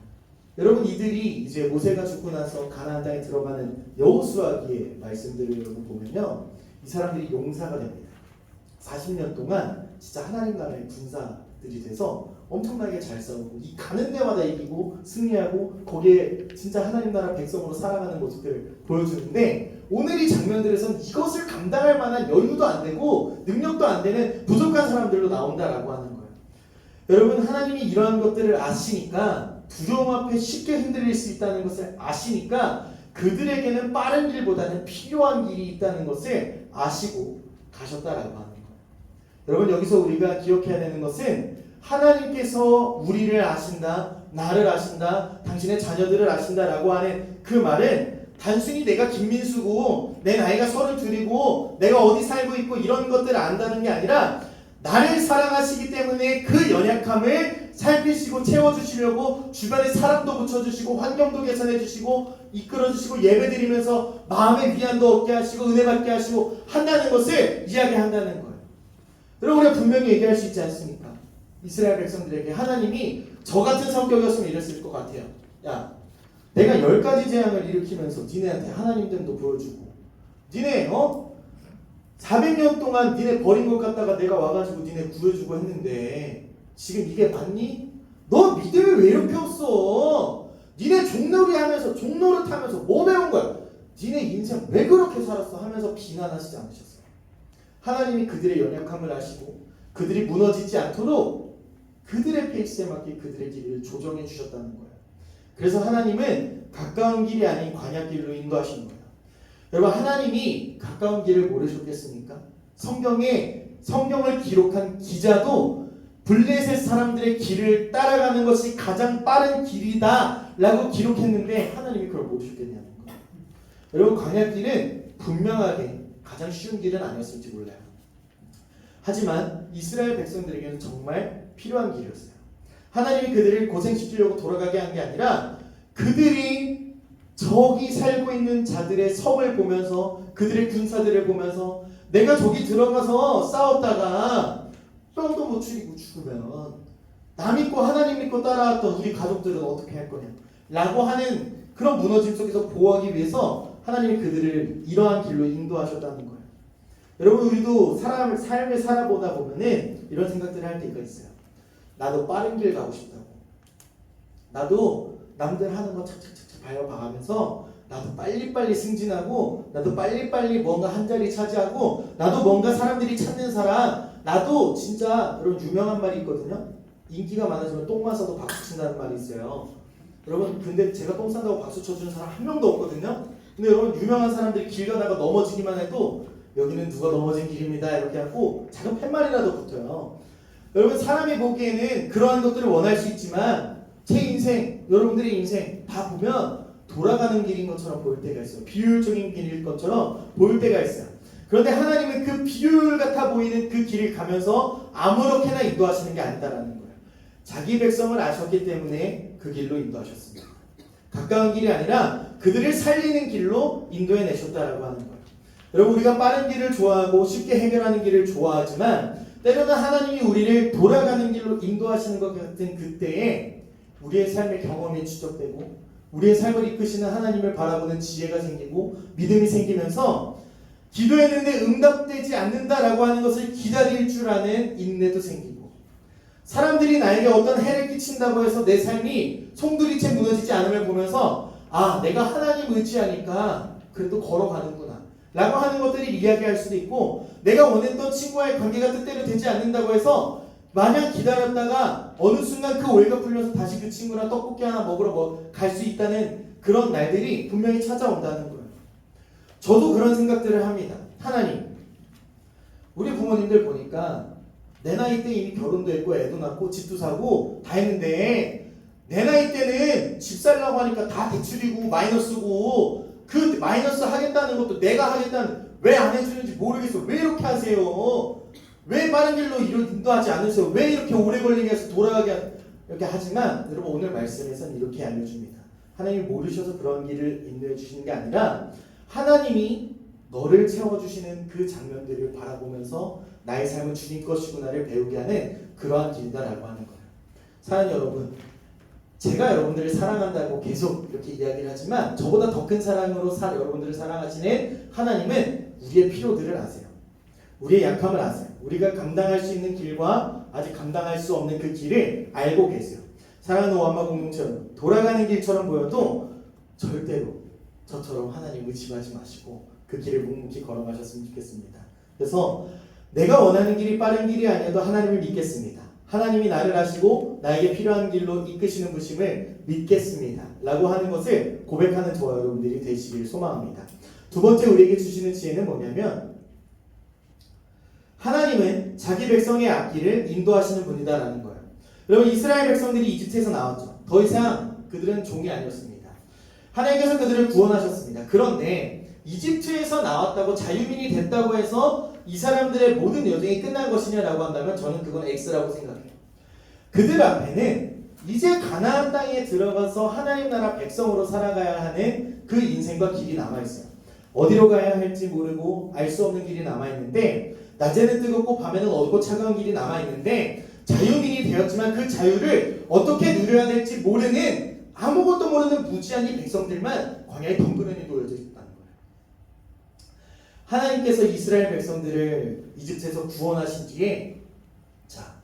여러분, 이들이 이제 모세가 죽고 나서 가나안 땅에 들어가는 여호수아기의 말씀들을 여러분 보면요, 이 사람들이 용사가 됩니다. 40년 동안 진짜 하나님 나라의 군사들이 돼서 엄청나게 잘 싸우고 이 가는 데마다 이기고 승리하고 거기에 진짜 하나님 나라 백성으로 살아가는 모습들을 보여주는데, 오늘 이 장면들에서는 이것을 감당할 만한 여유도 안 되고 능력도 안 되는 부족한 사람들로 나온다라고 하는 거예요. 여러분, 하나님이 이러한 것들을 아시니까, 두려움 앞에 쉽게 흔들릴 수 있다는 것을 아시니까 그들에게는 빠른 길보다는 필요한 길이 있다는 것을 아시고 가셨다라고 하는 거예요. 여러분, 여기서 우리가 기억해야 되는 것은 하나님께서 우리를 아신다, 나를 아신다, 당신의 자녀들을 아신다라고 하는 그 말은 단순히 내가 김민수고 내 나이가 32이고 내가 어디 살고 있고 이런 것들을 안다는 게 아니라, 나를 사랑하시기 때문에 그 연약함을 살피시고 채워주시려고 주변에 사람도 붙여주시고 환경도 개선해주시고 이끌어주시고 예배드리면서 마음의 위안도 얻게 하시고 은혜 받게 하시고 한다는 것을 이야기한다는 거예요. 여러분, 우리가 분명히 얘기할 수 있지 않습니까? 이스라엘 백성들에게 하나님이 저 같은 성격이었으면 이랬을 것 같아요. 야, 내가 10가지 재앙을 일으키면서 니네한테 하나님됨도 보여주고, 니네 400년 동안 니네 버린 것 갖다가 내가 와가지고 니네 구해주고 했는데 지금 이게 맞니? 너 믿음이 왜 이렇게 없어? 니네 종노릇하면서 뭐 배운 거야? 니네 인생 왜 그렇게 살았어? 하면서 비난하시지 않으셨어요. 하나님이 그들의 연약함을 아시고 그들이 무너지지 않도록 그들의 페이스에 맞게 그들의 길을 조정해 주셨다는 거예요. 그래서 하나님은 가까운 길이 아닌 광야길로 인도하시는 거예요. 여러분, 하나님이 가까운 길을 모르셨겠습니까? 성경에 성경을 기록한 기자도 블레셋 사람들의 길을 따라가는 것이 가장 빠른 길이다 라고 기록했는데 하나님이 그걸 모르셨겠냐는 거예요. 여러분, 광야길은 분명하게 가장 쉬운 길은 아니었을지 몰라요. 하지만 이스라엘 백성들에게는 정말 필요한 길이었어요. 하나님이 그들을 고생시키려고 돌아가게 한 게 아니라 그들이 저기 살고 있는 자들의 성을 보면서, 그들의 군사들을 보면서, 내가 저기 들어가서 싸웠다가 뼈도 못 추리고 죽으면 나 믿고 하나님 믿고 따라왔던 우리 가족들은 어떻게 할 거냐 라고 하는 그런 무너짐 속에서 보호하기 위해서 하나님이 그들을 이러한 길로 인도하셨다는 거예요. 여러분, 우리도 삶을 살아보다 보면은 이런 생각들을 할 때가 있어요. 나도 빠른 길 가고 싶다고. 나도 남들 하는 거 착착착착 밟아가면서 나도 빨리빨리 승진하고, 나도 빨리빨리 뭔가 한 자리 차지하고, 나도 뭔가 사람들이 찾는 사람, 나도 진짜, 여러분, 유명한 말이 있거든요. 인기가 많아지면 똥만 싸도 박수 친다는 말이 있어요. 여러분, 근데 제가 똥 싼다고 박수 쳐주는 사람 한 명도 없거든요. 근데 여러분, 유명한 사람들이 길 가다가 넘어지기만 해도 여기는 누가 넘어진 길입니다 이렇게 하고 작은 팻말이라도 붙어요. 여러분, 사람이 보기에는 그러한 것들을 원할 수 있지만 제 인생, 여러분들의 인생 다 보면 돌아가는 길인 것처럼 보일 때가 있어요. 비효율적인 길일 것처럼 보일 때가 있어요. 그런데 하나님은 그 비효율 같아 보이는 그 길을 가면서 아무렇게나 인도하시는 게 아니다라는 거예요. 자기 백성을 아셨기 때문에 그 길로 인도하셨습니다. 가까운 길이 아니라 그들을 살리는 길로 인도해 내셨다라고 하는 거예요. 여러분, 우리가 빠른 길을 좋아하고 쉽게 해결하는 길을 좋아하지만 때로는 하나님이 우리를 돌아가는 길로 인도하시는 것 같은 그때에 우리의 삶의 경험이 추적되고 우리의 삶을 이끄시는 하나님을 바라보는 지혜가 생기고 믿음이 생기면서 기도했는데 응답되지 않는다라고 하는 것을 기다릴 줄 아는 인내도 생기고, 사람들이 나에게 어떤 해를 끼친다고 해서 내 삶이 송두리째 무너지지 않음을 보면서 아, 내가 하나님 의지하니까 그래도 걸어가는구나 라고 하는 것들이 이야기할 수도 있고, 내가 원했던 친구와의 관계가 뜻대로 되지 않는다고 해서 마냥 기다렸다가 어느 순간 그 오해가 풀려서 다시 그 친구랑 떡볶이 하나 먹으러 갈 수 있다는 그런 날들이 분명히 찾아온다는 거예요. 저도 그런 생각들을 합니다. 하나님, 우리 부모님들 보니까 내 나이 때 이미 결혼도 했고 애도 낳고 집도 사고 다 했는데 내 나이 때는 집 살라고 하니까 다 대출이고 마이너스고, 그 마이너스 하겠다는 것도 내가 하겠다는, 왜 안 해주는지 모르겠어. 왜 이렇게 하세요? 왜 빠른 길로 인도하지 않으세요? 왜 이렇게 오래 걸리게 해서 돌아가게 이렇게 하지만 여러분, 오늘 말씀에서는 이렇게 알려줍니다. 하나님이 모르셔서 그런 길을 인도해 주시는 게 아니라 하나님이 너를 채워주시는 그 장면들을 바라보면서 나의 삶은 주님 것이구나를 배우게 하는 그러한 길이다라고 하는 거예요. 사랑하는 여러분, 제가 여러분들을 사랑한다고 계속 이렇게 이야기를 하지만 저보다 더 큰 사랑으로 여러분들을 사랑하시는 하나님은 우리의 필요들을 아세요. 우리의 약함을 아세요. 우리가 감당할 수 있는 길과 아직 감당할 수 없는 그 길을 알고 계세요. 사랑하는 오한마 공동체는 돌아가는 길처럼 보여도 절대로 저처럼 하나님 의심하지 마시고 그 길을 묵묵히 걸어가셨으면 좋겠습니다. 그래서 내가 원하는 길이 빠른 길이 아니어도 하나님을 믿겠습니다. 하나님이 나를 아시고 나에게 필요한 길로 이끄시는 분심을 믿겠습니다 라고 하는 것을 고백하는 저와 여러분들이 되시길 소망합니다. 두 번째 우리에게 주시는 지혜는 뭐냐면, 하나님은 자기 백성의 앞길을 인도하시는 분이다라는 거예요. 여러분, 이스라엘 백성들이 이집트에서 나왔죠. 더 이상 그들은 종이 아니었습니다. 하나님께서 그들을 구원하셨습니다. 그런데 이집트에서 나왔다고 자유민이 됐다고 해서 이 사람들의 모든 여정이 끝난 것이냐라고 한다면 저는 그건 X라고 생각해요. 그들 앞에는 이제 가나안 땅에 들어가서 하나님 나라 백성으로 살아가야 하는 그 인생과 길이 남아있어요. 어디로 가야 할지 모르고 알 수 없는 길이 남아있는데, 낮에는 뜨겁고 밤에는 어둡고 차가운 길이 남아있는데, 자유민이 되었지만 그 자유를 어떻게 누려야 될지 모르는, 아무것도 모르는 무지한 이 백성들만 광야에 덩그러니 놓여져 있다는 거예요. 하나님께서 이스라엘 백성들을 이집트에서 구원하신 뒤에 자,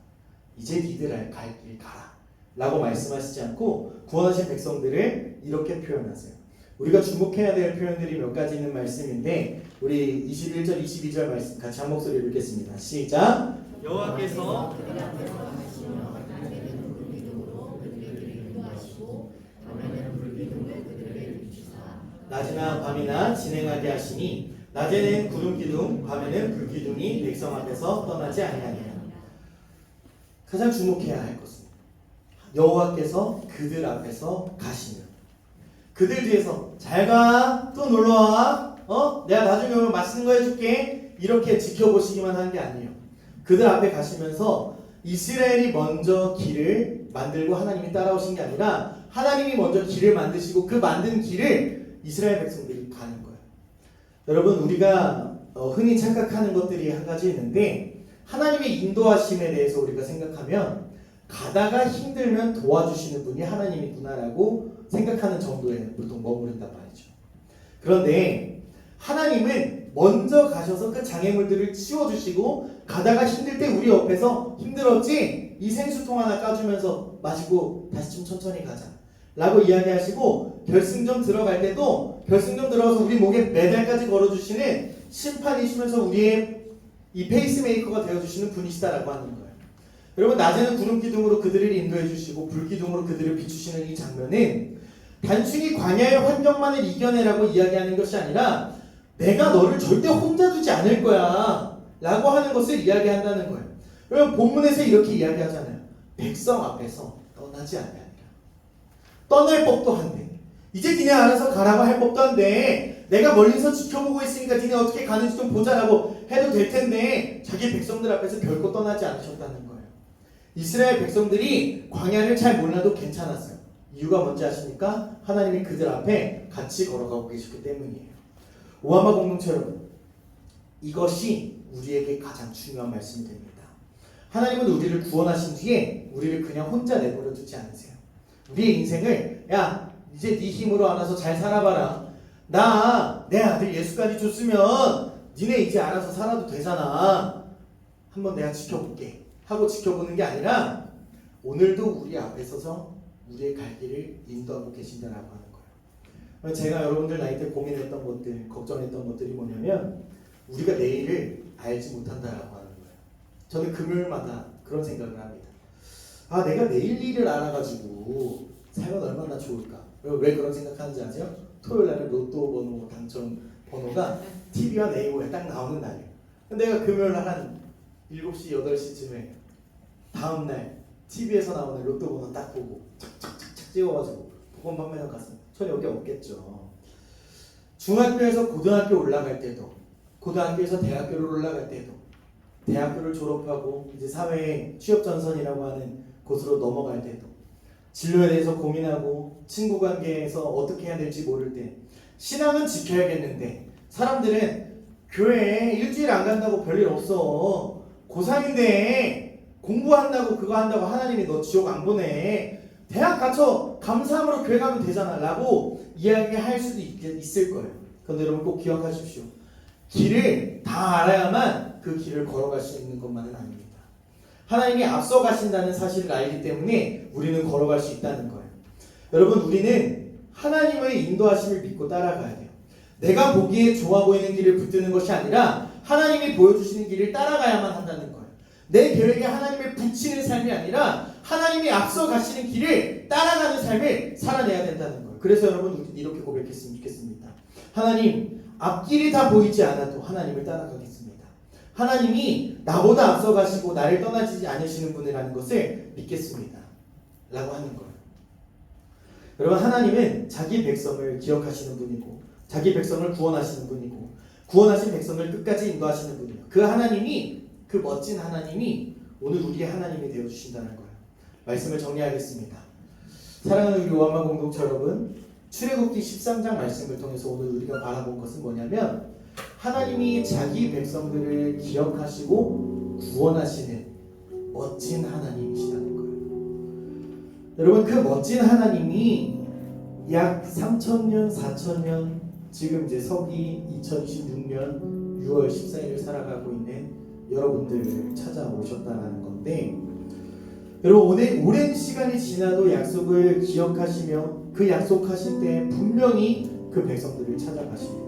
이제 니들 갈 길 가라 라고 말씀하시지 않고 구원하신 백성들을 이렇게 표현하세요. 우리가 주목해야 될 표현들이 몇 가지 있는 말씀인데, 우리 21절, 22절 말씀 같이 한 목소리로 읽겠습니다. 시작! 여호와께서 낮이나 밤이나 진행하게 하시니 낮에는 구름 기둥, 밤에는 불 기둥이 백성 앞에서 떠나지 아니하니라. 가장 주목해야 할 것은 여호와께서 그들 앞에서 가시며 그들 뒤에서 잘가 또 놀러와 내가 나중에 오면 맛있는 거 해줄게 이렇게 지켜보시기만 하는 게 아니에요. 그들 앞에 가시면서 이스라엘이 먼저 길을 만들고 하나님이 따라오신 게 아니라 하나님이 먼저 길을 만드시고 그 만든 길을 이스라엘 백성들이 가는 거예요. 여러분 우리가 흔히 착각하는 것들이 한 가지 있는데 하나님의 인도하심에 대해서 우리가 생각하면 가다가 힘들면 도와주시는 분이 하나님이구나라고 생각하는 정도에 보통 머무른단 말이죠. 그런데 하나님은 먼저 가셔서 그 장애물들을 치워주시고 가다가 힘들 때 우리 옆에서 힘들었지? 이 생수통 하나 까주면서 마시고 다시 좀 천천히 가자 라고 이야기하시고 결승전 들어갈 때도 결승전 들어가서 우리 목에 메달까지 걸어주시는 심판이시면서 우리의 이 페이스메이커가 되어주시는 분이시다라고 하는 거예요. 여러분 낮에는 구름 기둥으로 그들을 인도해 주시고 불 기둥으로 그들을 비추시는 이 장면은 단순히 광야의 환경만을 이겨내라고 이야기하는 것이 아니라 내가 너를 절대 혼자 두지 않을 거야 라고 하는 것을 이야기한다는 거예요. 여러분 본문에서 이렇게 이야기하잖아요. 백성 앞에서 떠나지 아니하니라. 떠날 법도 한데 이제 니네 알아서 가라고 할 법도 한데 내가 멀리서 지켜보고 있으니까 니네 어떻게 가는지 좀 보자라고 해도 될 텐데 자기 백성들 앞에서 결코 떠나지 않으셨다는 거예요. 이스라엘 백성들이 광야를 잘 몰라도 괜찮았어요. 이유가 뭔지 아십니까? 하나님이 그들 앞에 같이 걸어가고 계셨기 때문이에요. 오하마 공동체 여러분, 이것이 우리에게 가장 중요한 말씀이 됩니다. 하나님은 우리를 구원하신 뒤에 우리를 그냥 혼자 내버려 두지 않으세요. 우리의 인생을 야 이제 네 힘으로 알아서 잘 살아봐라. 나 내 아들 예수까지 줬으면 니네 이제 알아서 살아도 되잖아. 한번 내가 지켜볼게 하고 지켜보는 게 아니라 오늘도 우리 앞에 서서 우리의 갈 길을 인도하고 계신다라고 하는 거예요. 제가 여러분들 나이 때 고민했던 것들, 걱정했던 것들이 뭐냐면 우리가 내일을 알지 못한다라고 하는 거예요. 저는 금요일마다 그런 생각을 합니다. 아 내가 내일 일을 알아가지고 살면 얼마나 좋을까. 왜 그런 생각하는지 아세요? 토요일날은 로또 번호 당첨 번호가 TV와 네이버에 딱 나오는 날이에요. 내가 금요일날 한 7시, 8시쯤에 다음날 TV에서 나오는 로또 번호 딱 보고 착착착착 찍어가지고 복권 판매점 갔어요. 저 여기 없겠죠. 중학교에서 고등학교 올라갈 때도 고등학교에서 대학교를 올라갈 때도 대학교를 졸업하고 이제 사회의 취업전선이라고 하는 곳으로 넘어갈 때도 진로에 대해서 고민하고 친구 관계에서 어떻게 해야 될지 모를 때 신앙은 지켜야겠는데 사람들은 교회에 일주일 안 간다고 별일 없어. 고3인데 공부한다고 그거 한다고 하나님이 너 지옥 안 보내. 대학 가서 감사함으로 교회 가면 되잖아 라고 이야기할 수도 있을 거예요. 그런데 여러분 꼭 기억하십시오. 길을 다 알아야만 그 길을 걸어갈 수 있는 것만은 아닙니다. 하나님이 앞서 가신다는 사실을 알기 때문에 우리는 걸어갈 수 있다는 거예요. 여러분 우리는 하나님의 인도하심을 믿고 따라가야 돼요. 내가 보기에 좋아 보이는 길을 붙드는 것이 아니라 하나님이 보여주시는 길을 따라가야만 한다는 거예요. 내 계획에 하나님을 붙이는 삶이 아니라 하나님이 앞서 가시는 길을 따라가는 삶을 살아내야 된다는 거예요. 그래서 여러분 우리 이렇게 고백했으면 좋겠습니다. 하나님 앞길이 다 보이지 않아도 하나님을 따라가겠습니다. 하나님이 나보다 앞서 가시고 나를 떠나지 않으시는 분이라는 것을 믿겠습니다 라고 하는 거예요. 여러분 하나님은 자기 백성을 기억하시는 분이고 자기 백성을 구원하시는 분이고 구원하신 백성을 끝까지 인도하시는 분이에요. 그 하나님이 그 멋진 하나님이 오늘 우리의 하나님이 되어주신다는 거예요. 말씀을 정리하겠습니다. 사랑하는 우리 오한마 공동체 여러분, 출애굽기 13장 말씀을 통해서 오늘 우리가 바라본 것은 뭐냐면 하나님이 자기 백성들을 기억하시고 구원하시는 멋진 하나님이시다는 거예요. 여러분 그 멋진 하나님이 약 3,000년, 4,000년 지금 이제 서기 2026년 6월 14일을 살아가고 있는 여러분들을 찾아오셨다는 건데 여러분 오랜 시간이 지나도 약속을 기억하시며 그 약속하실 때 분명히 그 백성들을 찾아가십니다.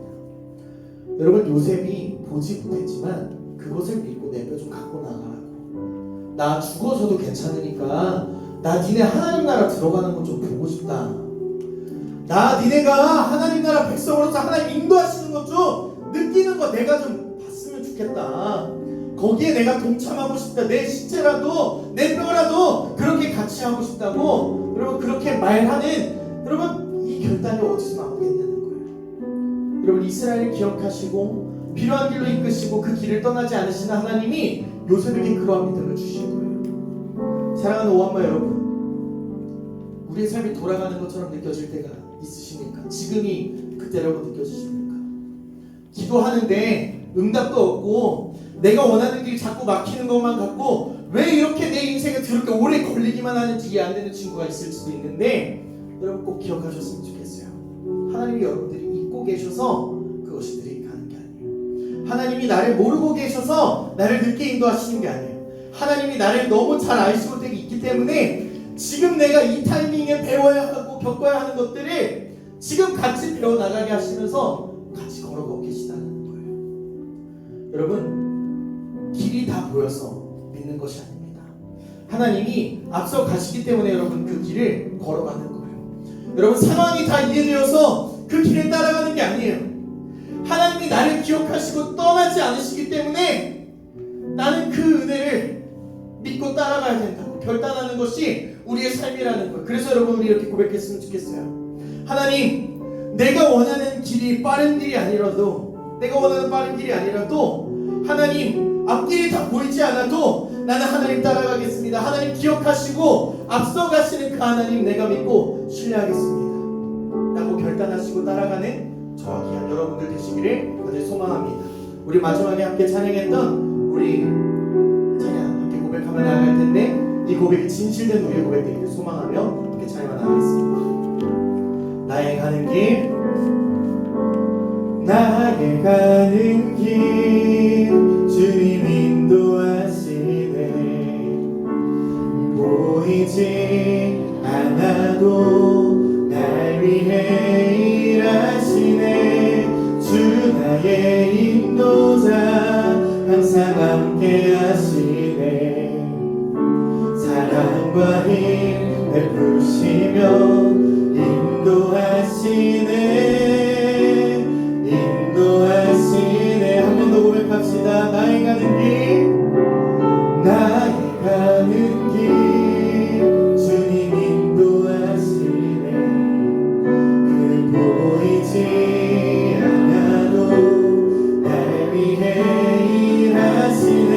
여러분 요셉이 보지 못했지만 그것을 믿고 내 뼈 좀 갖고 나가라고. 나 죽어서도 괜찮으니까 나 니네 하나님 나라 들어가는 거 좀 보고 싶다. 나 니네가 하나님 나라 백성으로서 하나님 인도하시는 것 좀 느끼는 좋겠다. 거기에 내가 동참하고 싶다. 내 신체라도 내 뼈라도 그렇게 같이 하고 싶다고 여러분 그렇게 말하는 여러분 이 결단이 어디서 나오겠냐는 거예요. 여러분 이스라엘을 기억하시고 필요한 길로 이끄시고 그 길을 떠나지 않으시는 하나님이 요셉에게 그러한 믿음을 주신 거예요. 사랑하는 오한마 여러분, 우리의 삶이 돌아가는 것처럼 느껴질 때가 있으십니까? 지금이 그때라고 느껴지십니까? 기도하는데 응답도 없고 내가 원하는 길이 자꾸 막히는 것만 같고 왜 이렇게 내 인생에 그렇게 오래 걸리기만 하는지 이해 안 되는 친구가 있을 수도 있는데 여러분 꼭 기억하셨으면 좋겠어요. 하나님이 여러분들이 잊고 계셔서 그것들이 가는 게 아니에요. 하나님이 나를 모르고 계셔서 나를 늦게 인도하시는 게 아니에요. 하나님이 나를 너무 잘 아시고 있기 때문에 지금 내가 이 타이밍에 배워야 하고 겪어야 하는 것들을 지금 같이 배워나가게 하시면서 같이 걸어가고 계시다는 거예요. 여러분 길이 다 보여서 믿는 것이 아닙니다. 하나님이 앞서 가시기 때문에 여러분 그 길을 걸어가는 거예요. 여러분 상황이 다 이해되어서 그 길을 따라가는 게 아니에요. 하나님이 나를 기억하시고 떠나지 않으시기 때문에 나는 그 은혜를 믿고 따라가야 된다고 결단하는 것이 우리의 삶이라는 거예요. 그래서 여러분 우리 이렇게 고백했으면 좋겠어요. 하나님, 내가 원하는 길이 빠른 길이 아니라도 하나님 앞길이 다 보이지 않아도 나는 하나님 따라가겠습니다. 하나님 기억하시고 앞서가시는 그 하나님 내가 믿고 신뢰하겠습니다 라고 결단하시고 따라가는 저와 귀한 여러분들 되시기를 다들 소망합니다. 우리 마지막에 함께 찬양했던 우리 찬양 함께 고백하며 나아갈 텐데 이 고백이 진실된 우리의 고백 되기를 소망하며 함께 찬양하며 나가겠습니다. 나의 가는 길 주님 인도하시네. 보이지 않아도 날 위해 일하시네. 주 나의 인도자 항상 함께 하시네. 사랑과 힘 베푸시며 인도하시네. 한 번 더 고백합시다. 나의 가는 길 주님 인도하시네. 그를 보이지 않아도 날 위해 일하시네.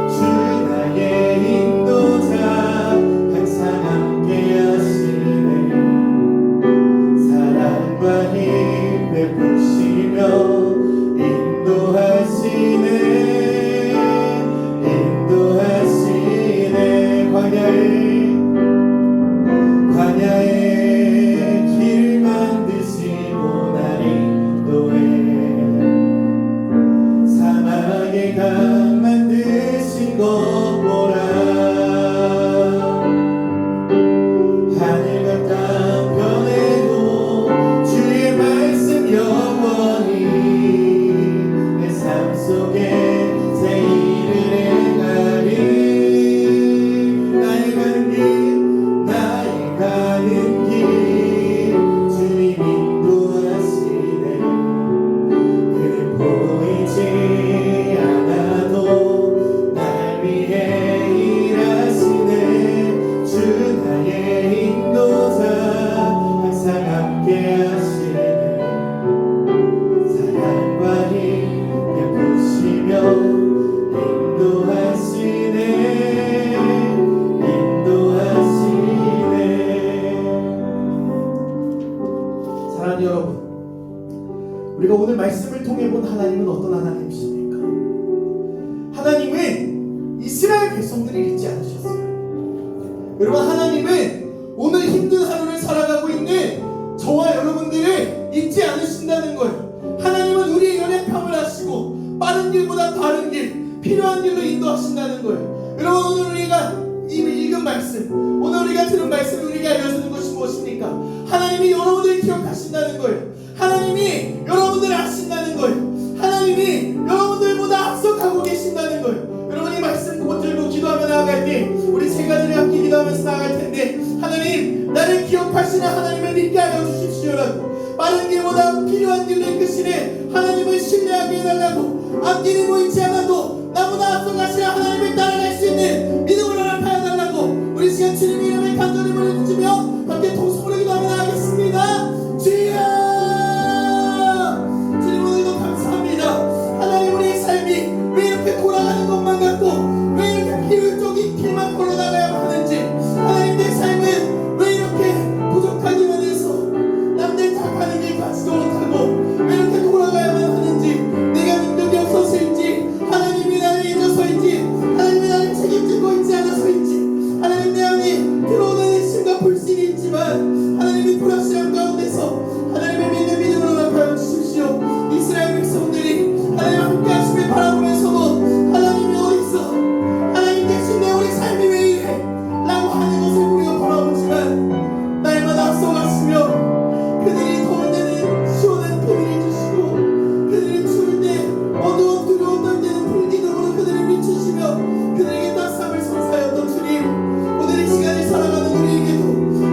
주 나의 인도자 항상 함께 하시네. 사랑과 힘 베푸시며 인도하시네. 광야의 길을 만드시고 날 인도해. 사막의 강 만드신 것 보라. 하늘과 땅 변해도 주의 말씀 영원히 내 삶 속에 새 일을 행하리. 나의 가는 길 주님 인도하시네. 그를 보이지 않아도 날 위해 일하시네. 주 나의 인도자 항상 함께 하시네. 사랑과 힘 베푸시며 인도하시네. 사랑하는 여러분, 우리가 오늘 말씀을 통해 본 하나님은 어떤 하나님이십니까? 하나님은 이스라엘 백성들을 잊지 않으셨어요. 여러분, 하나님은 오늘 힘든 하루를 살아가고 있는 저와 여러분들을 잊지 않으신다는 거예요. 하나님은 우리의 연약함을 아시고 빠른 길보다 다른 길, 필요한 길로 인도하신다는 거예요. 여러분, 오늘 우리가 읽은 말씀, 오늘 우리가 들은 말씀이 우리에게 알려주는 것이 무엇입니까? 하나님이 여러분들을 기억하신다는 거예요. 하나님이 여러분들을 아신다는 거예요. 하나님이 여러분들보다 앞서가고 계신다는 거예요. 여러분, 이 말씀 들고 기도하며 나아갈 때 우리 세 가지를 함께 기도하면서 나아갈 텐데, 하나님, 나를 기억하시는 하나님을 믿게 하여 주십시오라고, 빠른 길보다 필요한 길로 이끄시는 하나님을 신뢰하게 해달라고, 앞길이 보이지 않아도 나보다 앞서가시는 하나님을 따라갈 수 있는 믿음으로 허락하여달라고 우리 시간 주님의 이름에 간절히 부르짖으며 함께 통성으로 기도하며 나가겠습니다. 주여, 주님 오늘도 감사합니다. 하나님, 우리의 삶이 왜 이렇게 돌아가는 것만 같고 왜 이렇게 비율적인 길만 걸어나가야만 하는지, 하나님, 내 삶은 왜 이렇게 부족하기만 해서 남들 다 가는 길 가지도 못하고 왜 이렇게 돌아가야만 하는지, 내가 능력이 없어서인지, 하나님이 나를 잊어서인지, 하나님이 나를 책임지고 있지 않아서인지, 하나님, 내 안에 들어오는 의심과 불신이 있지만 하나님이 불확실한 가운데서 하나님의 믿는 믿음으로 허락하여 주십시오. 이스라엘 백성들이 하나님 함께 하심을 바라보면서도 하나님이 어디서, 하나님 대신 내 우리 삶이 왜 이래 라고 하는 것을 우리가 바라보지만 날마다 앞서가시며 그들이 더울 때는 시원한 그늘을 주시고, 그들이 추울 때 어두운 두려움 떨 때는 불기둥으로 그들을 비추시며 그들에게 따스함을 선사하였던 주님, 오늘 이 시간을 살아가는 우리에게도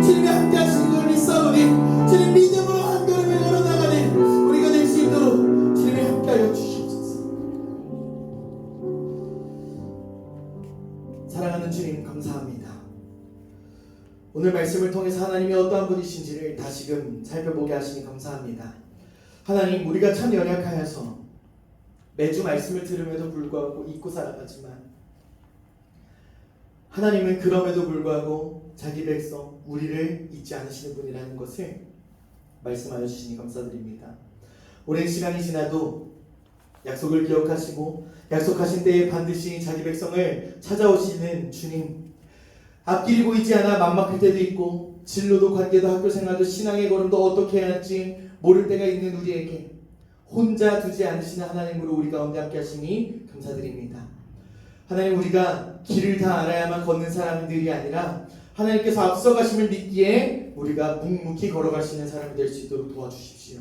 주님이 함께 하시는 걸 믿사오니 주님 믿음으로 한 걸음을 걸어나가는 우리가 될 수 있도록 주님이 함께하여 주시옵소서. 사랑하는 주님, 감사합니다. 오늘 말씀을 통해서 하나님이 어떠한 분이신지를 다시금 살펴보게 하시니 감사합니다. 하나님, 우리가 참 연약하여서 매주 말씀을 들음에도 불구하고 잊고 살아가지만 하나님은 그럼에도 불구하고 자기 백성 우리를 잊지 않으시는 분이라는 것을 말씀하여 주시니 감사드립니다. 오랜 시간이 지나도 약속을 기억하시고 약속하신 때에 반드시 자기 백성을 찾아오시는 주님, 앞길이 보이지 않아 막막할 때도 있고 진로도 관계도 학교 생활도 신앙의 걸음도 어떻게 해야 할지 모를 때가 있는 우리에게 혼자 두지 않으시는 하나님으로 우리 가운데 함께 하시니 감사드립니다. 하나님, 우리가 길을 다 알아야만 걷는 사람들이 아니라 하나님께서 앞서가심을 믿기에 우리가 묵묵히 걸어가시는 사람이 될 수 있도록 도와주십시오.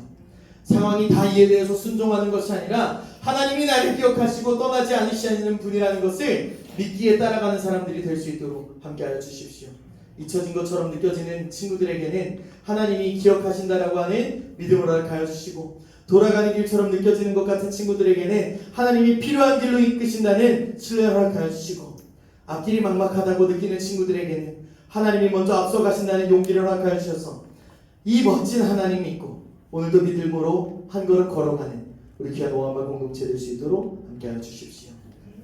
상황이 다 이해되어서 순종하는 것이 아니라 하나님이 나를 기억하시고 떠나지 않으시는 분이라는 것을 믿기에 따라가는 사람들이 될 수 있도록 함께하여 주십시오. 잊혀진 것처럼 느껴지는 친구들에게는 하나님이 기억하신다라고 하는 믿음을 허락하여 주시고, 돌아가는 길처럼 느껴지는 것 같은 친구들에게는 하나님이 필요한 길로 이끄신다는 신뢰를 허락하여 주시고, 앞길이 막막하다고 느끼는 친구들에게는 하나님이 먼저 앞서 가신다는 용기를 허락하여 주셔서 이 멋진 하나님 믿고 오늘도 믿음으로 한 걸음 걸어가는 우리 귀한 오한마 공동체 될 수 있도록 함께하여 주십시오.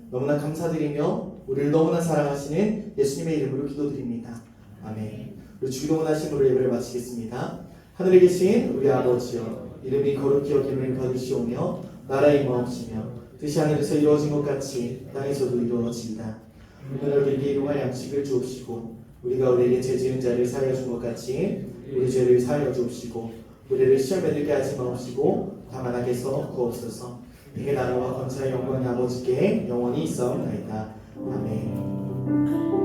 너무나 감사드리며 우리를 너무나 사랑하시는 예수님의 이름으로 기도드립니다. 아멘. 우리 주기도문 하심으로 예배를 마치겠습니다. 하늘에 계신 우리 아버지여, 이름이 거룩히 여김을 받으시오며 나라의 임하옵시며 뜻이 하늘에서 이루어진 것 같이 땅에서도 이루어지이다. 오늘 우리에게 일용할 양식을 주옵시고 우리가 우리에게 죄 지은 자를 사하여 준 것 같이 우리 죄를 사하여 주옵시고 우리를 시험에 들게 하지 마옵시고 다만 악에서 구하옵소서. 내게 나라와 권세와 영광이 아버지께 영원히 있사옵나이다. 아멘.